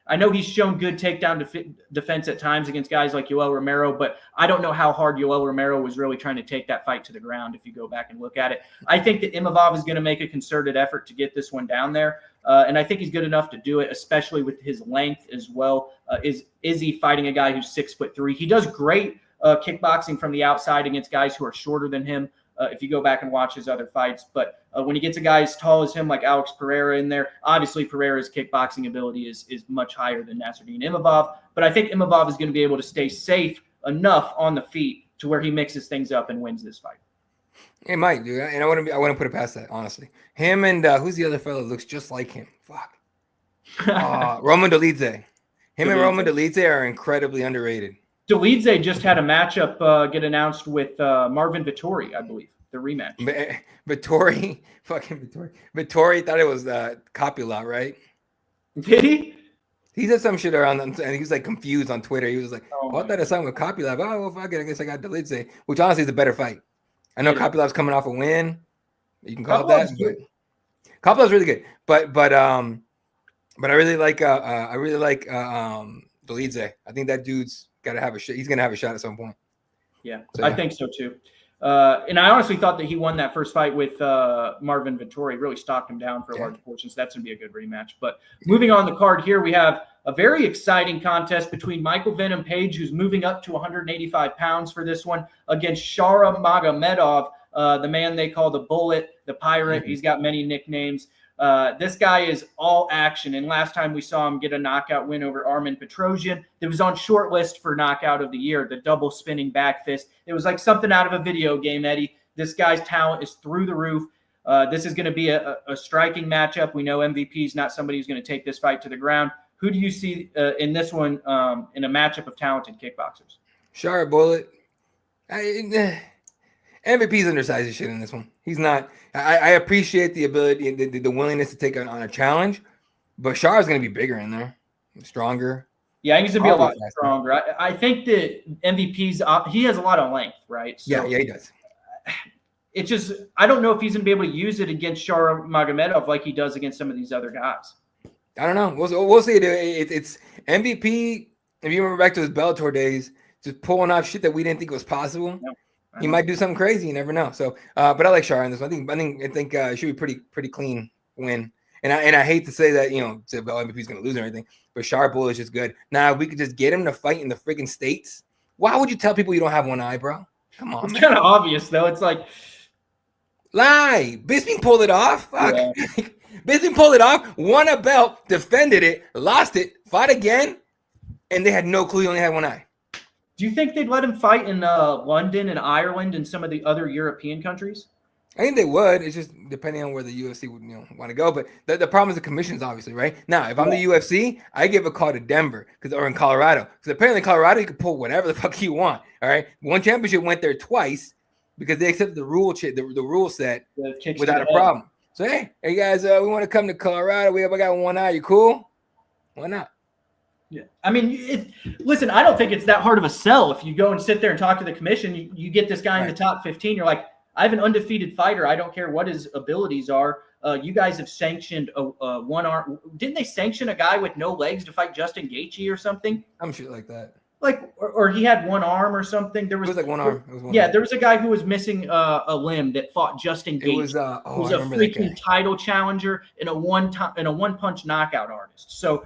I know he's shown good takedown defense at times against guys like Yoel Romero, but I don't know how hard Yoel Romero was really trying to take that fight to the ground if you go back and look at it. I think that Imavov is going to make a concerted effort to get this one down there, and I think he's good enough to do it, especially with his length as well. Is he fighting a guy who's 6'3"? He does great kickboxing from the outside against guys who are shorter than him. If you go back and watch his other fights. But when he gets a guy as tall as him, like Alex Pereira in there, obviously Pereira's kickboxing ability is much higher than Nasruddin Imavov. But I think Imavov is going to be able to stay safe enough on the feet to where he mixes things up and wins this fight. It might, dude. And I want to put it past that, honestly. Him and who's the other fellow that looks just like him? Fuck. Roman Dolidze. Him and Roman Dolidze are incredibly underrated. Dolidze just had a matchup get announced with Marvin Vettori, I believe, the rematch. Vettori thought it was Coppola, right? Did he? He said some shit around, and he was like confused on Twitter. He was like, I thought it signed with Coppola. Oh, well, fuck it. I guess I got Dolidze, which honestly is a better fight. I know Coppola's coming off a win. You can call it that. Coppola's really good, but I really like Dolidze. I think that dude's got to have a shot. He's gonna have a shot at some point. Yeah, I think so too. And I honestly thought that he won that first fight with Marvin Vettori. Really stocked him down for a large portion. So that's gonna be a good rematch. But moving on the card here, we have a very exciting contest between Michael Venom Page, who's moving up to 185 pounds for this one, against Shara Magomedov, the man they call the Bullet, the Pirate. Mm-hmm. He's got many nicknames. This guy is all action, and last time we saw him get a knockout win over Armen Petrosyan, that was on short list for knockout of the year, the double spinning back fist. It was like something out of a video game, Eddie. This guy's talent is through the roof. This is going to be a striking matchup. We know MVP is not somebody who's going to take this fight to the ground. Who do you see in this one in a matchup of talented kickboxers? Shara Bullet. MVP's undersized as shit in this one. He's not. I appreciate the ability, the willingness to take on a challenge, but Shara's going to be bigger in there, stronger. Yeah, he's going to be a lot stronger. I think that MVP's he has a lot of length, right? So yeah, he does. It's just I don't know if he's going to be able to use it against Shara Magomedov like he does against some of these other guys. I don't know. We'll see. It's MVP. If you remember back to his Bellator days, just pulling off shit that we didn't think was possible. No. He might do something crazy. You never know. So, but I like Shara in this one. I think it should be pretty clean win. And I hate to say that MVP's going to lose or anything, but Shara Bullet is just good. Now, if we could just get him to fight in the freaking States, why would you tell people you don't have one eye, bro? Come on, it's kind of obvious though. It's like lie. Bisping pulled it off. Fuck. Yeah. Bisping pulled it off. Won a belt, defended it, lost it, fought again, and they had no clue he only had one eye. Do you think they'd let him fight in London and Ireland and some of the other European countries? I think they would. It's just depending on where the UFC would want to go. But the problem is the commissions, obviously, right? Now, if I'm the UFC, I give a call to Denver or in Colorado. Because apparently Colorado, you can pull whatever the fuck you want, all right? One championship went there twice because they accepted the rule set without a problem. So, hey guys, we want to come to Colorado. We got one eye. You cool? Why not? Yeah. I mean, listen, I don't think it's that hard of a sell. If you go and sit there and talk to the commission, you get this guy in the top 15. You're like, I have an undefeated fighter. I don't care what his abilities are. You guys have sanctioned a one arm. Didn't they sanction a guy with no legs to fight Justin Gaethje or something? Some shit like that. Like, or he had one arm or something. There was like one arm. It was one arm. Arm. There was a guy who was missing a limb that fought Justin Gaethje. It was a freaking title challenger and a one punch knockout artist. So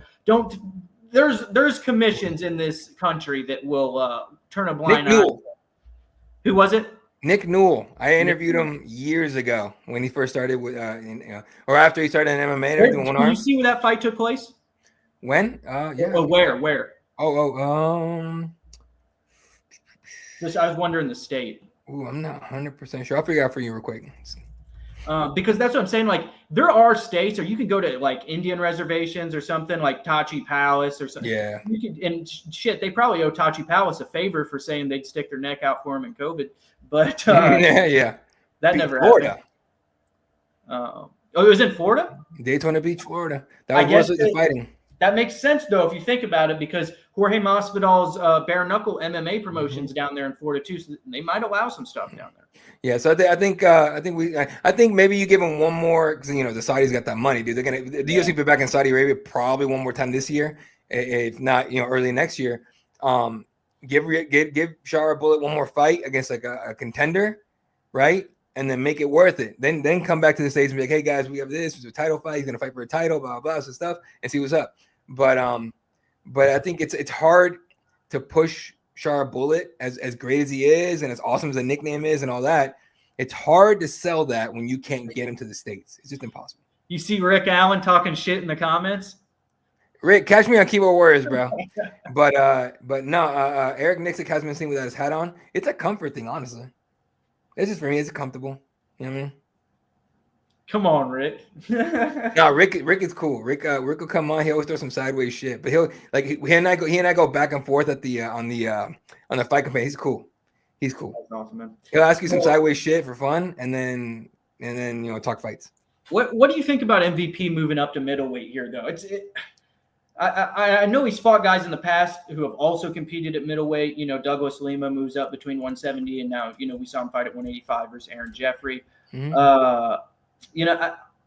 there's commissions in this country that will turn a blind eye. Who was it? Nick Newell. I interviewed him years ago when he first started with, or after he started in MMA. Doing one arm. Can you see where that fight took place? When? Yeah. Oh, where? Just I was wondering the state. Ooh, I'm not 100% sure. I'll figure it out for you real quick. Because that's what I'm saying. Like, there are states, or you can go to like Indian reservations or something like Tachi Palace or something. Yeah. And shit, they probably owe Tachi Palace a favor for saying they'd stick their neck out for him in COVID. But yeah, that never Florida. Happened. It was in Florida? Daytona Beach, Florida. That was the fighting. That makes sense, though, if you think about it, because Jorge Masvidal's bare knuckle MMA promotions down there in Florida too, so they might allow some stuff down there. Yeah, so I think maybe you give them one more, because the Saudis got that money, dude. They're gonna the UFC be back in Saudi Arabia probably one more time this year, if not early next year. Give Shara Bullet one more fight against like a contender, right? And then make it worth it. Then come back to the States and be like, hey guys, we have this. It's a title fight. He's gonna fight for a title, blah blah, some stuff, and see what's up. But I think it's hard to push Shara Bullet as great as he is and as awesome as the nickname is and all that. It's hard to sell that when you can't get him to the States. It's just impossible. You see Rick Allen talking shit in the comments? Rick, catch me on Keyboard Warriors, bro. but no, Eric Nixick has been seen without his hat on. It's a comfort thing, honestly. It's just for me. It's comfortable. You know what I mean? Come on, Rick. No, Rick is cool. Rick will come on. He always throw some sideways shit, but he and I go back and forth at the on the fight campaign. He's cool. He's cool. That's awesome, man. He'll ask you some sideways shit for fun, and then talk fights. What do you think about MVP moving up to middleweight here, though? I know he's fought guys in the past who have also competed at middleweight. Douglas Lima moves up between 170, and now we saw him fight at 185 versus Aaron Jeffrey. Mm-hmm.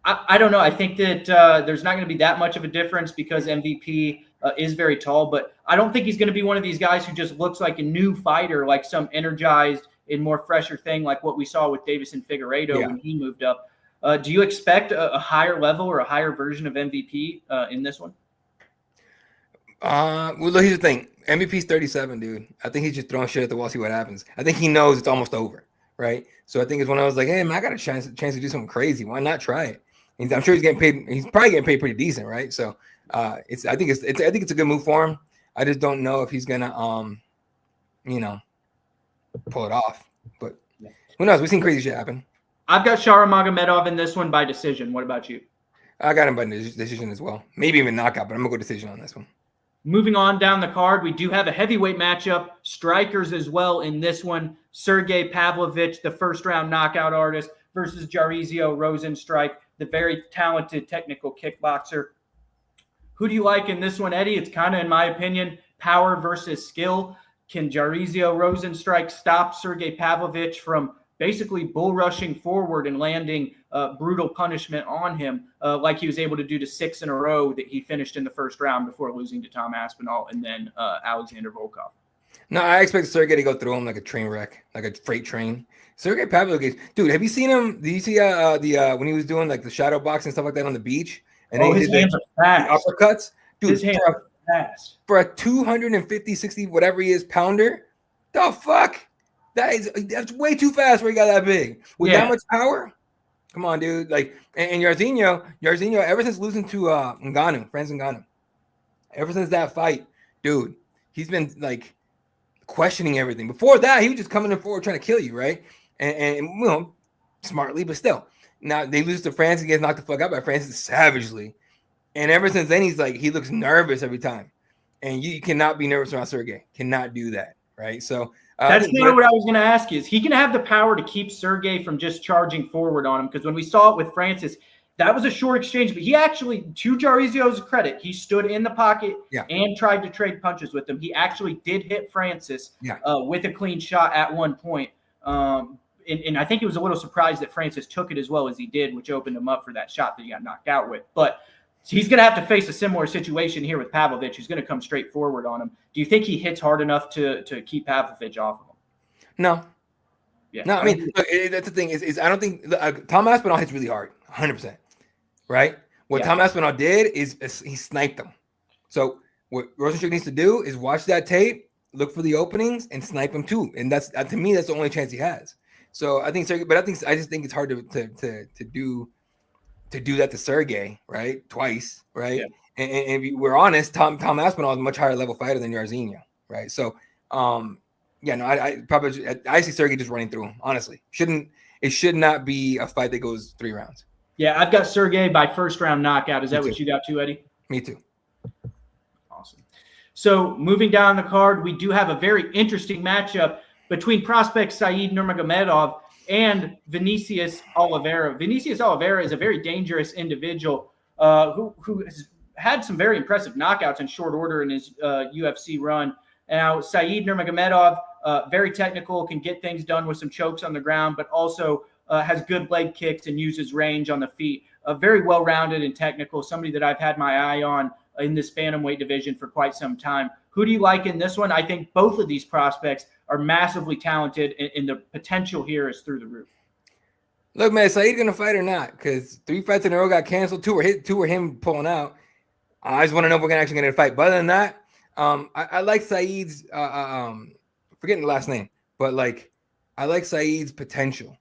I don't know. I think that there's not going to be that much of a difference because MVP is very tall, but I don't think he's going to be one of these guys who just looks like a new fighter, like some energized and more fresher thing like what we saw with Davison Figueiredo when he moved up. Do you expect a higher level or a higher version of MVP in this one? Well, look, here's the thing. MVP's 37, dude. I think he's just throwing shit at the wall, see what happens. I think he knows it's almost over, right? So I think it's when I was like, hey, man, I got a chance to do something crazy. Why not try it? I'm sure he's getting paid. He's probably getting paid pretty decent, right? So I think it's a good move for him. I just don't know if he's gonna pull it off. But who knows? We've seen crazy shit happen. I've got Shara Magomedov in this one by decision. What about you? I got him by decision as well. Maybe even knockout, but I'm gonna go decision on this one. Moving on down the card, we do have a heavyweight matchup, strikers as well in this one. Sergey Pavlovich, the first-round knockout artist, versus Jairzinho Rozenstruik, the very talented technical kickboxer. Who do you like in this one, Eddie? It's kind of, in my opinion, power versus skill. Can Jairzinho Rozenstruik stop Sergey Pavlovich from basically bull rushing forward and landing brutal punishment on him like he was able to do to 6 in a row that he finished in the first round before losing to Tom Aspinall and then Alexander Volkov? No, I expect Sergey to go through him like a train wreck, like a freight train. Sergey Pavlovich, dude, have you seen him? Did you see when he was doing like the shadow box and stuff like that on the beach? And then his hands are fast. Uppercuts? Dude, his hands are fast. For a 250, 60, whatever he is, pounder, the fuck? That's way too fast where he got that big. With that much power? Come on, dude. Like, and Jairzinho, ever since losing to Francis Ngannou, ever since that fight, dude, he's been like questioning everything. Before that, he was just coming in forward trying to kill you, right? And smartly, but still. Now they lose to Francis, he gets knocked the fuck out by Francis savagely. And ever since then, he looks nervous every time. And you cannot be nervous around Sergey. Cannot do that, right? So that's kind of what I was going to ask you. Is he going to have the power to keep Sergey from just charging forward on him? Because when we saw it with Francis, That was a short exchange, but he actually, to Jairzinho's credit, he stood in the pocket and tried to trade punches with him. He actually did hit Francis with a clean shot at one point. And I think he was a little surprised that Francis took it as well as he did, which opened him up for that shot that he got knocked out with. But he's going to have to face a similar situation here with Pavlovich, who's going to come straight forward on him. Do you think he hits hard enough to keep Pavlovich off of him? No. Yeah. No, I mean, look, that's the thing is I don't think Tom Aspinall hits really hard, 100%. Right? What Tom Aspinall did is he sniped them. So what Rosenstruck needs to do is watch that tape, look for the openings, and snipe them too. And that's to me, that's the only chance he has. So I just think it's hard to do that to Sergey, right? Twice, right? Yeah. And if we're honest, Tom Aspinall is a much higher level fighter than Jairzinho, right? So I see Sergey just running through him. Honestly, it should not be a fight that goes 3 rounds. Yeah, I've got Sergey by first round knockout. Is that what you got too, Eddie? Me too. Awesome. So moving down the card, we do have a very interesting matchup between prospect Said Nurmagomedov and Vinicius Oliveira. Vinicius Oliveira is a very dangerous individual who has had some very impressive knockouts in short order in his UFC run. Now, Said Nurmagomedov, very technical, can get things done with some chokes on the ground, but also has good leg kicks and uses range on the feet. Very well-rounded and technical, somebody that I've had my eye on in this bantamweight division for quite some time. Who do you like in this one? I think both of these prospects are massively talented, and the potential here is through the roof. Look, man, is Said going to fight or not? Because 3 fights in a row got canceled. 2 were him pulling out. I just want to know if we're actually going to fight. But other than that, I like Said's forgetting the last name, but I like Said's potential.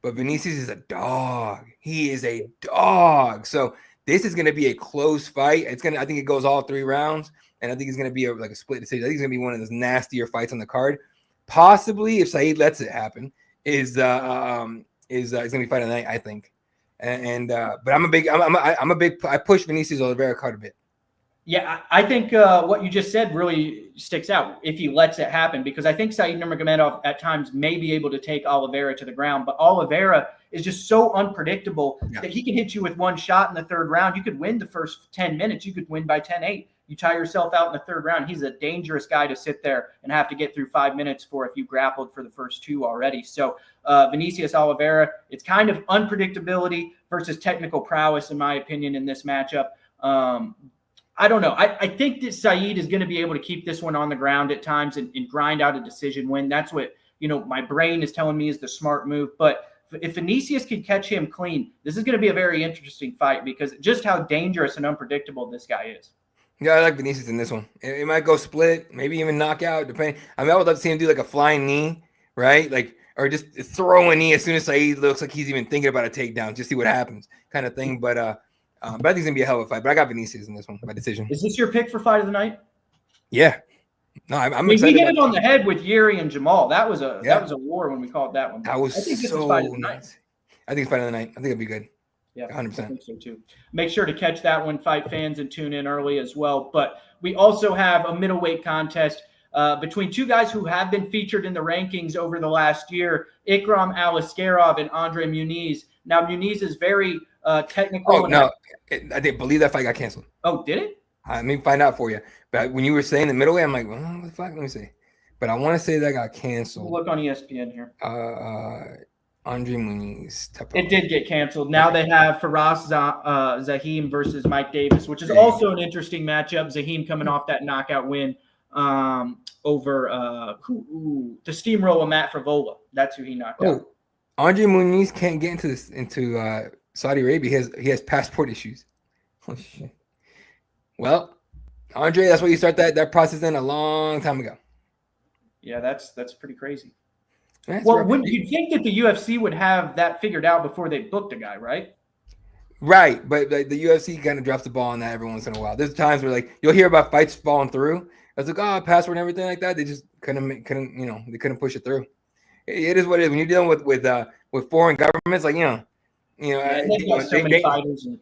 But Vinicius is a dog. He is a dog. So this is going to be a close fight. I think it goes all 3 rounds, and I think it's going to be a split decision. I think it's going to be one of those nastier fights on the card. Possibly, if Said lets it happen, is going to be fight of the night, I think. But I push Vinicius Oliveira quite a bit. Yeah, I think what you just said really sticks out if he lets it happen, because I think Said Nurmagomedov at times may be able to take Oliveira to the ground, but Oliveira is just so unpredictable that he can hit you with 1 shot in the 3rd round. You could win the first 10 minutes. You could win by 10-8. You tie yourself out in the 3rd round. He's a dangerous guy to sit there and have to get through 5 minutes for if you grappled for the first 2 already. So Vinicius Oliveira, it's kind of unpredictability versus technical prowess, in my opinion, in this matchup. I don't know. I think that Said is going to be able to keep this one on the ground at times and grind out a decision win. That's what, my brain is telling me is the smart move. But if Vinicius can catch him clean, this is going to be a very interesting fight because just how dangerous and unpredictable this guy is. Yeah, I like Vinicius in this one. It might go split, maybe even knockout, depending. I mean, I would love to see him do like a flying knee, right? Or just throw a knee as soon as Said looks like he's even thinking about a takedown, just see what happens kind of thing. But I think it's going to be a hell of a fight. But I got Vinicius in this one by decision. Is this your pick for fight of the night? Yeah. No, I'm excited. We hit it on the head with Yuri and Jamal. That was a war when we called that one. That was so nice. I think it's fight of the night. I think it'll be good. Yeah, 100%. I think so too. Make sure to catch that one, fight fans, and tune in early as well. But we also have a middleweight contest between 2 guys who have been featured in the rankings over the last year, Ikram Aliskerov and Andre Muniz. Now, Muniz is very technical. Oh, no. I didn't believe that fight got canceled. Oh, did it? Let me find out for you. But when you were saying the middleweight, I'm like, well, what the fuck? Let me see. But I want to say that got canceled. We'll look on ESPN here. Andre Muniz. It did get canceled. Now they have Faraz Zahim versus Mike Davis, which is also an interesting matchup. Zahim coming off that knockout win over the steamroller Matt Frevola. That's who he knocked out. Andre Muniz can't get into Saudi Arabia. He has passport issues. Oh shit. Well, Andre, that's why you start that process in a long time ago. Yeah, that's pretty crazy. Wouldn't you think that the UFC would have that figured out before they booked a guy, right? Right, but the UFC kind of drops the ball on that every once in a while. There's times where you'll hear about fights falling through. It's like, password and everything like that. They just couldn't push it through. It is what it is when you're dealing with foreign governments.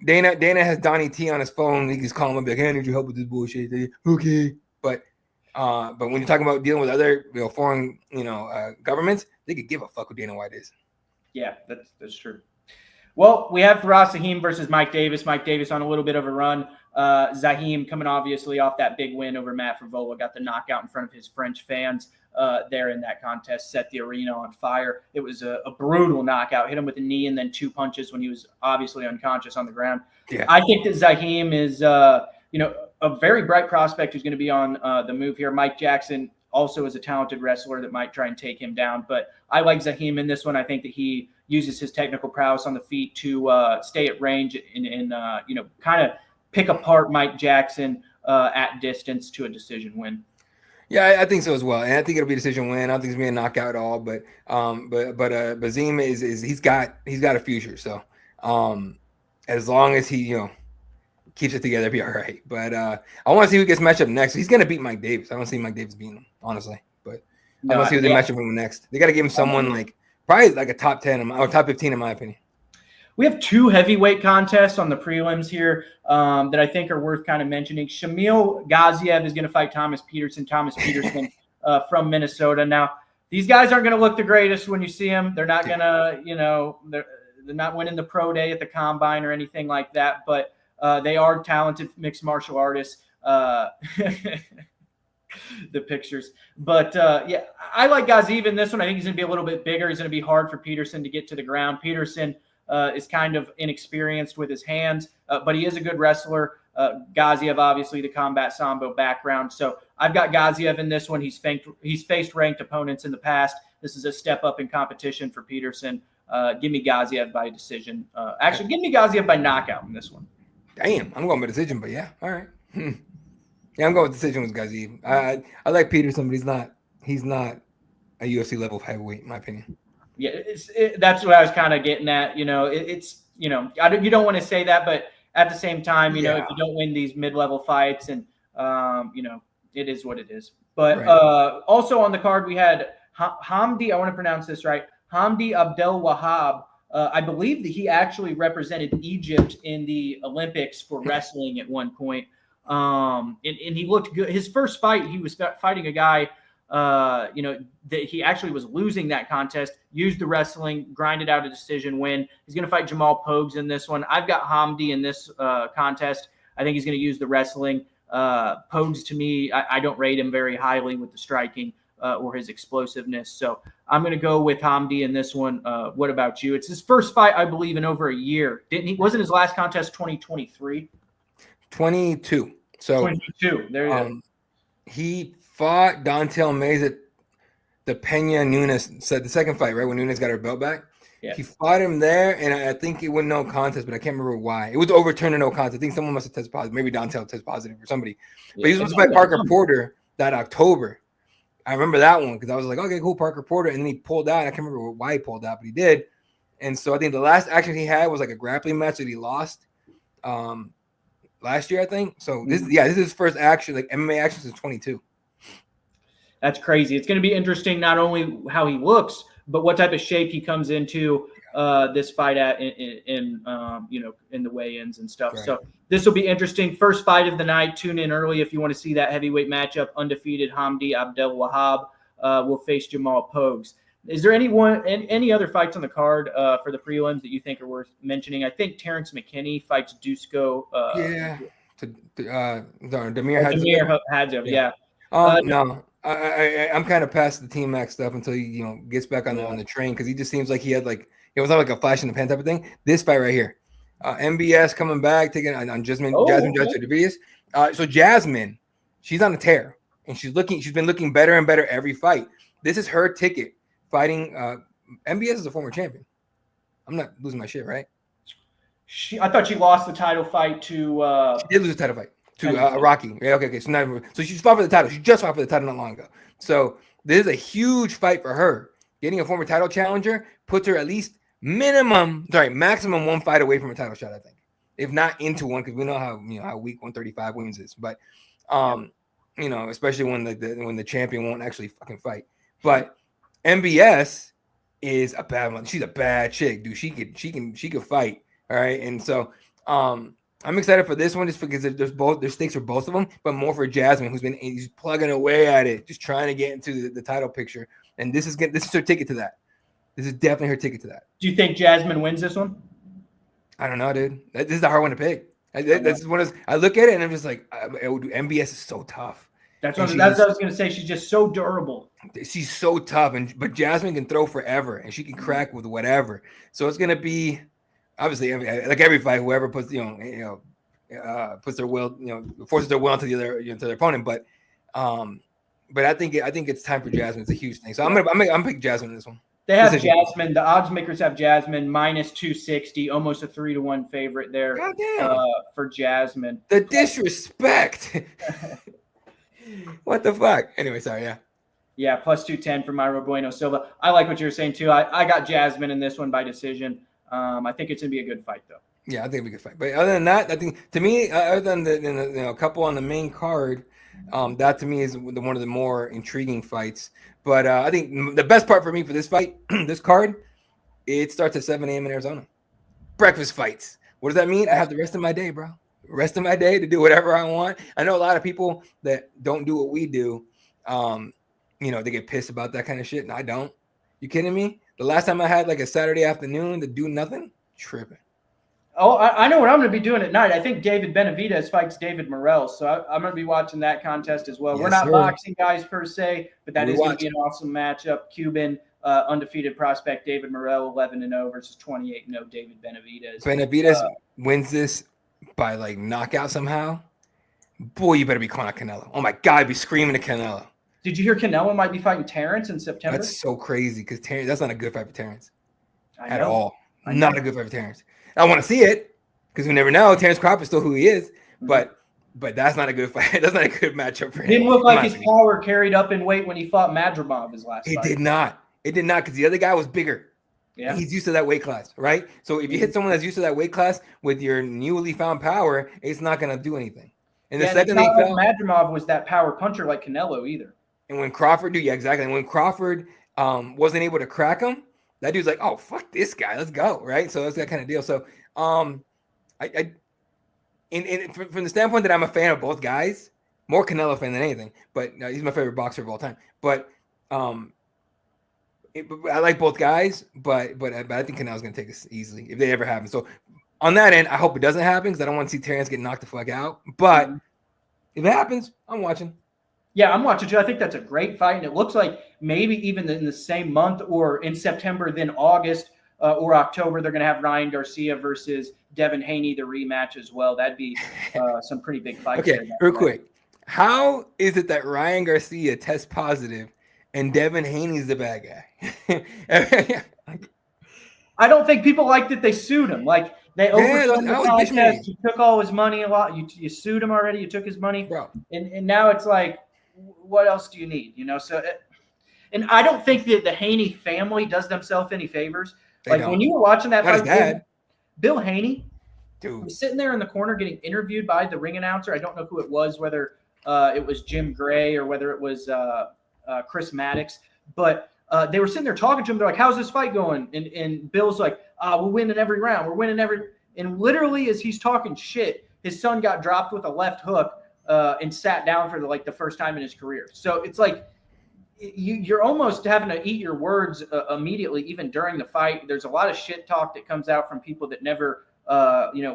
Dana has Donnie T on his phone. He just call him and be like, "Hey, I need your help with this bullshit." Okay, but when you're talking about dealing with other foreign governments, they could give a fuck who Dana White is. Yeah, that's true. Well, we have Faraz Zahim versus Mike Davis. Mike Davis on a little bit of a run. Zahim coming obviously off that big win over Matt Frivola, got the knockout in front of his French fans there in that contest, set the arena on fire. It was a brutal knockout, hit him with a knee and then 2 punches when he was obviously unconscious on the ground. Yeah. I think that Zahim is, a very bright prospect who's going to be on the move here. Mike Jackson also is a talented wrestler that might try and take him down, but I like Zahim in this one. I think that he uses his technical prowess on the feet to stay at range and kind of pick apart Mike Jackson at distance to a decision win. Yeah, I think so as well, and I think it'll be a decision win. I don't think it's gonna be a knockout at all, but Zahim is he's got a future. So as long as he keeps it together, it'll be all right. But I want to see who gets matched up next. He's gonna beat Mike Davis. I don't see Mike Davis beating him, honestly. But I want to see who they match up with next. They got to give him someone probably like a top 10 or top 15 in my opinion. We have 2 heavyweight contests on the prelims here that I think are worth kind of mentioning. Shamil Gaziev is going to fight Thomas Peterson. Thomas Peterson from Minnesota. Now, these guys aren't going to look the greatest when you see them. They're not going to, they're not winning the pro day at the combine or anything like that, but they are talented mixed martial artists. The pictures. But, I like Gaziev in this one. I think he's going to be a little bit bigger. He's going to be hard for Peterson to get to the ground. Peterson is kind of inexperienced with his hands, but he is a good wrestler. Gaziev, obviously, the combat sambo background. So I've got Gaziev in this one. He's faced ranked opponents in the past. This is a step up in competition for Peterson. Give me Gaziev by decision. Actually, give me Gaziev by knockout in this one. Damn, I'm going by decision, but yeah, all right. Yeah, I'm going with decision with Gaziev. I like Peterson, but he's not a UFC level heavyweight, in my opinion. Yeah, that's what I was kind of getting at. You don't want to say that, but at the same time, if you don't win these mid-level fights, and it is what it is. But right. Also on the card, we had Hamdi. I want to pronounce this right. Hamdi Abdel Wahab. I believe that he actually represented Egypt in the Olympics for wrestling at one point. And he looked good. His first fight, he was fighting a guy. That he actually was losing that contest, used the wrestling, grinded out a decision win. He's going to fight Jamal Pogues in this one. I've got Hamdi in this contest. I think he's going to use the wrestling. Pogues, to me, I don't rate him very highly with the striking or his explosiveness. So I'm going to go with Hamdi in this one. What about you? It's his first fight, I believe, in over a year. Wasn't his last contest 2023? 22. So 22. There you go. He fought Dontel Mays at the Pena Nunes said the second fight, right? When Nunes got her belt back. Yeah. He fought him there, and I think it went no contest, but I can't remember why. It was overturned in no contest. I think someone must have tested positive. Maybe Dontel tested positive or somebody. But he was supposed to fight Parker Porter that October. I remember that one because I was like, okay, cool, Parker Porter. And then he pulled out. I can't remember why he pulled out, but he did. And so I think the last action he had was like a grappling match that he lost last year, I think. So this is his first action, like MMA action since 22. That's crazy. It's going to be interesting not only how he looks, but what type of shape he comes into this fight at in the weigh-ins and stuff. Right. So this will be interesting. First fight of the night. Tune in early if you want to see that heavyweight matchup. Undefeated Hamdi Abdel Wahab will face Jamal Pogues. Is there any other fights on the card for the prelims that you think are worth mentioning? I think Terrence McKinney fights Dusko. Damir Hadzev. Yeah. No. I'm kind of past the Team Max stuff until he gets back on the train because he just seems like he had it was not like a flash in the pan type of thing. This fight right here, MBS coming back taking on Jasmine Jasudavicius. So Jasmine, she's on a tear and she's been looking better and better every fight. This is her ticket fighting. MBS is a former champion. I'm not losing my shit, right? I thought she lost the title fight to. She did lose the title fight. To Rocky. Yeah, okay. So she fought for the title. She just fought for the title not long ago. So this is a huge fight for her. Getting a former title challenger puts her at least maximum one fight away from a title shot, I think. If not into one, because we know how weak 135 women's is. But especially when the champion won't actually fucking fight. But MBS is a bad one. She's a bad chick, dude. She could fight. All right. And so I'm excited for this one just because there's stakes for both of them, but more for Jasmine, who's plugging away at it, just trying to get into the title picture. And this is her ticket to that. This is definitely her ticket to that. Do you think Jasmine wins this one? I don't know, dude. This is a hard one to pick. That's one of I look at it and I'm just like, MBS is so tough. That's what I was going to say. She's just so durable. She's so tough, but Jasmine can throw forever, and she can crack with whatever. So it's gonna be obviously like every fight, whoever puts puts their will, forces their will into the other to their opponent. But I think it's time for Jasmine. It's a huge thing. So I'm gonna pick Jasmine in this one. They have Jasmine. The odds makers have Jasmine minus 260, almost a 3-1 favorite there for Jasmine. The disrespect. What the fuck? Anyway, sorry. Yeah. Yeah, plus 210 for Mayra Bueno Silva. I like what you're saying too. I got Jasmine in this one by decision. I think it's gonna be a good fight though. Yeah, I think it'll be a good fight. But other than that, I think to me, other than the couple on the main card, that to me is one of the more intriguing fights. But I think the best part for me for this fight, this card, it starts at 7 a.m. in Arizona. Breakfast fights. What does that mean? I have the rest of my day, bro. Rest of my day to do whatever I want. I know a lot of people that don't do what we do. They get pissed about that kind of shit, and I don't. You kidding me? The last time I had like a Saturday afternoon to do nothing, tripping. Oh, I know what I'm going to be doing at night. I think David Benavidez fights David Morrell, so I'm going to be watching that contest as well. Yes, we're not boxing guys per se, but that is going to be an awesome matchup. Cuban undefeated prospect David Morrell, 11-0 versus 28-0 David Benavidez. Benavidez wins this by like knockout somehow. Boy, you better be calling out Canelo. Oh my God, I'd be screaming at Canelo. Did you hear Canelo might be fighting Terrence in September? That's so crazy because that's not a good fight for Terrence at all. Not a good fight for Terrence. I want to see it because we never know. Terrence Crawford's still who he is, but that's not a good fight. That's not a good matchup for him. It didn't look like his power carried up in weight when he fought Madrimov his last fight. It did not. It did not because the other guy was bigger. Yeah, he's used to that weight class, right? So if you hit someone that's used to that weight class with your newly found power, it's not going to do anything. And the second they fell, Madrimov was that power puncher like Canelo either. And when Crawford, exactly. And when Crawford wasn't able to crack him, that dude's like, oh, fuck this guy. Let's go, right? So it's that kind of deal. So from the standpoint that I'm a fan of both guys, more Canelo fan than anything, but he's my favorite boxer of all time. But I like both guys, but I think Canelo's going to take this easily if they ever happen. So on that end, I hope it doesn't happen because I don't want to see Terrence get knocked the fuck out. But if it happens, I'm watching. Yeah, I'm watching too. I think that's a great fight, and it looks like maybe even in the same month or in September, then August or October, they're going to have Ryan Garcia versus Devin Haney, the rematch as well. That'd be some pretty big fights. Okay, real quick. How is it that Ryan Garcia tests positive and Devin Haney's the bad guy? I don't think people liked that they sued him. Like, they overturned the contest. You took all his money a lot. You sued him already. You took his money. Bro. And now it's like, what else do you need? So, and I don't think that the Haney family does themselves any favors. When you were watching that fight, Bill Haney was sitting there in the corner getting interviewed by the ring announcer. I don't know who it was, whether it was Jim Gray or whether it was Chris Maddox, but they were sitting there talking to him. They're like, how's this fight going? And Bill's like, we're winning every round. We're winning every – and literally as he's talking shit, his son got dropped with a left hook and sat down for the first time in his career. So it's like you're almost having to eat your words immediately, even during the fight. There's a lot of shit talk that comes out from people that never,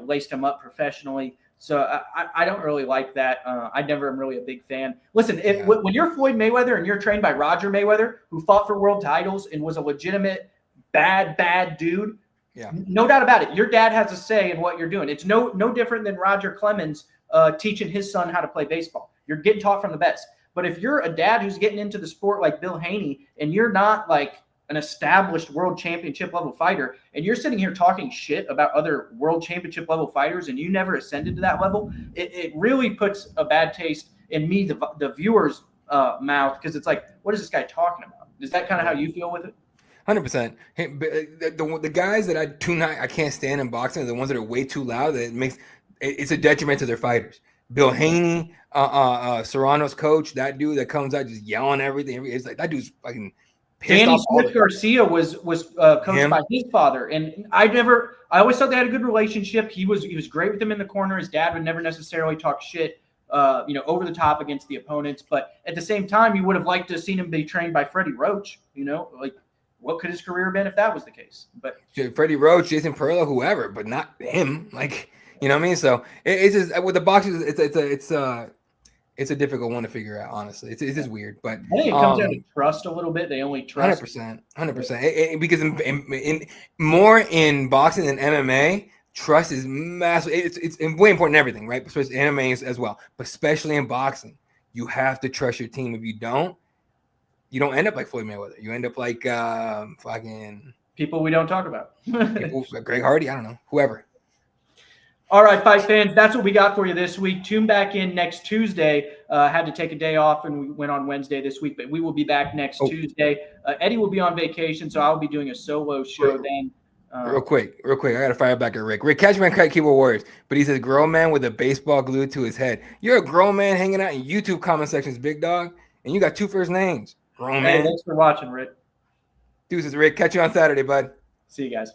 laced him up professionally. So I don't really like that. I never am really a big fan. Listen, when you're Floyd Mayweather and you're trained by Roger Mayweather, who fought for world titles and was a legitimate bad dude, no doubt about it, your dad has a say in what you're doing. It's no different than Roger Clemens teaching his son how to play baseball. You're getting taught from the best. But if you're a dad who's getting into the sport like Bill Haney and you're not like an established world championship level fighter, and you're sitting here talking shit about other world championship level fighters and you never ascended to that level, it really puts a bad taste in me, the viewer's mouth, because it's like, what is this guy talking about? Is that kind of how you feel with it? 100%. Hey, the guys that I can't stand in boxing are the ones that are way too loud. That it's a detriment to their fighters. Bill Haney, Serrano's coach, that dude that comes out just yelling everything. It's like that dude's fucking pissed Danny off. Smith Garcia was coached by his father, and I always thought they had a good relationship. He was great with him in the corner. His dad would never necessarily talk shit, over the top against the opponents. But at the same time, you would have liked to have seen him be trained by Freddie Roach. what could his career have been if that was the case? But Freddie Roach, Jason Perla, whoever, but not him. Like, you know what I mean? So it's just with the boxers, it's a difficult one to figure out. Honestly, it's just weird. But I think it comes down to trust a little bit. They only trust 100%. Because in more in boxing than MMA, trust is massive. It's way important in everything, right? Especially MMA as well, but especially in boxing, you have to trust your team. If you don't end up like Floyd Mayweather. You end up like fucking people we don't talk about. Greg Hardy, I don't know, whoever. All right, fight fans, that's what we got for you this week. Tune back in next Tuesday. Had to take a day off, and we went on Wednesday this week, but we will be back next Tuesday. Eddie will be on vacation, so I'll be doing a solo show then. Real quick. I got to fire back at Rick. Rick, catch man, keyboard warriors. But he says, grown man with a baseball glued to his head. You're a grown man hanging out in YouTube comment sections, big dog, and you got 2 first names. Grown man. Thanks for watching, Rick. Deuces, Rick. Catch you on Saturday, bud. See you guys.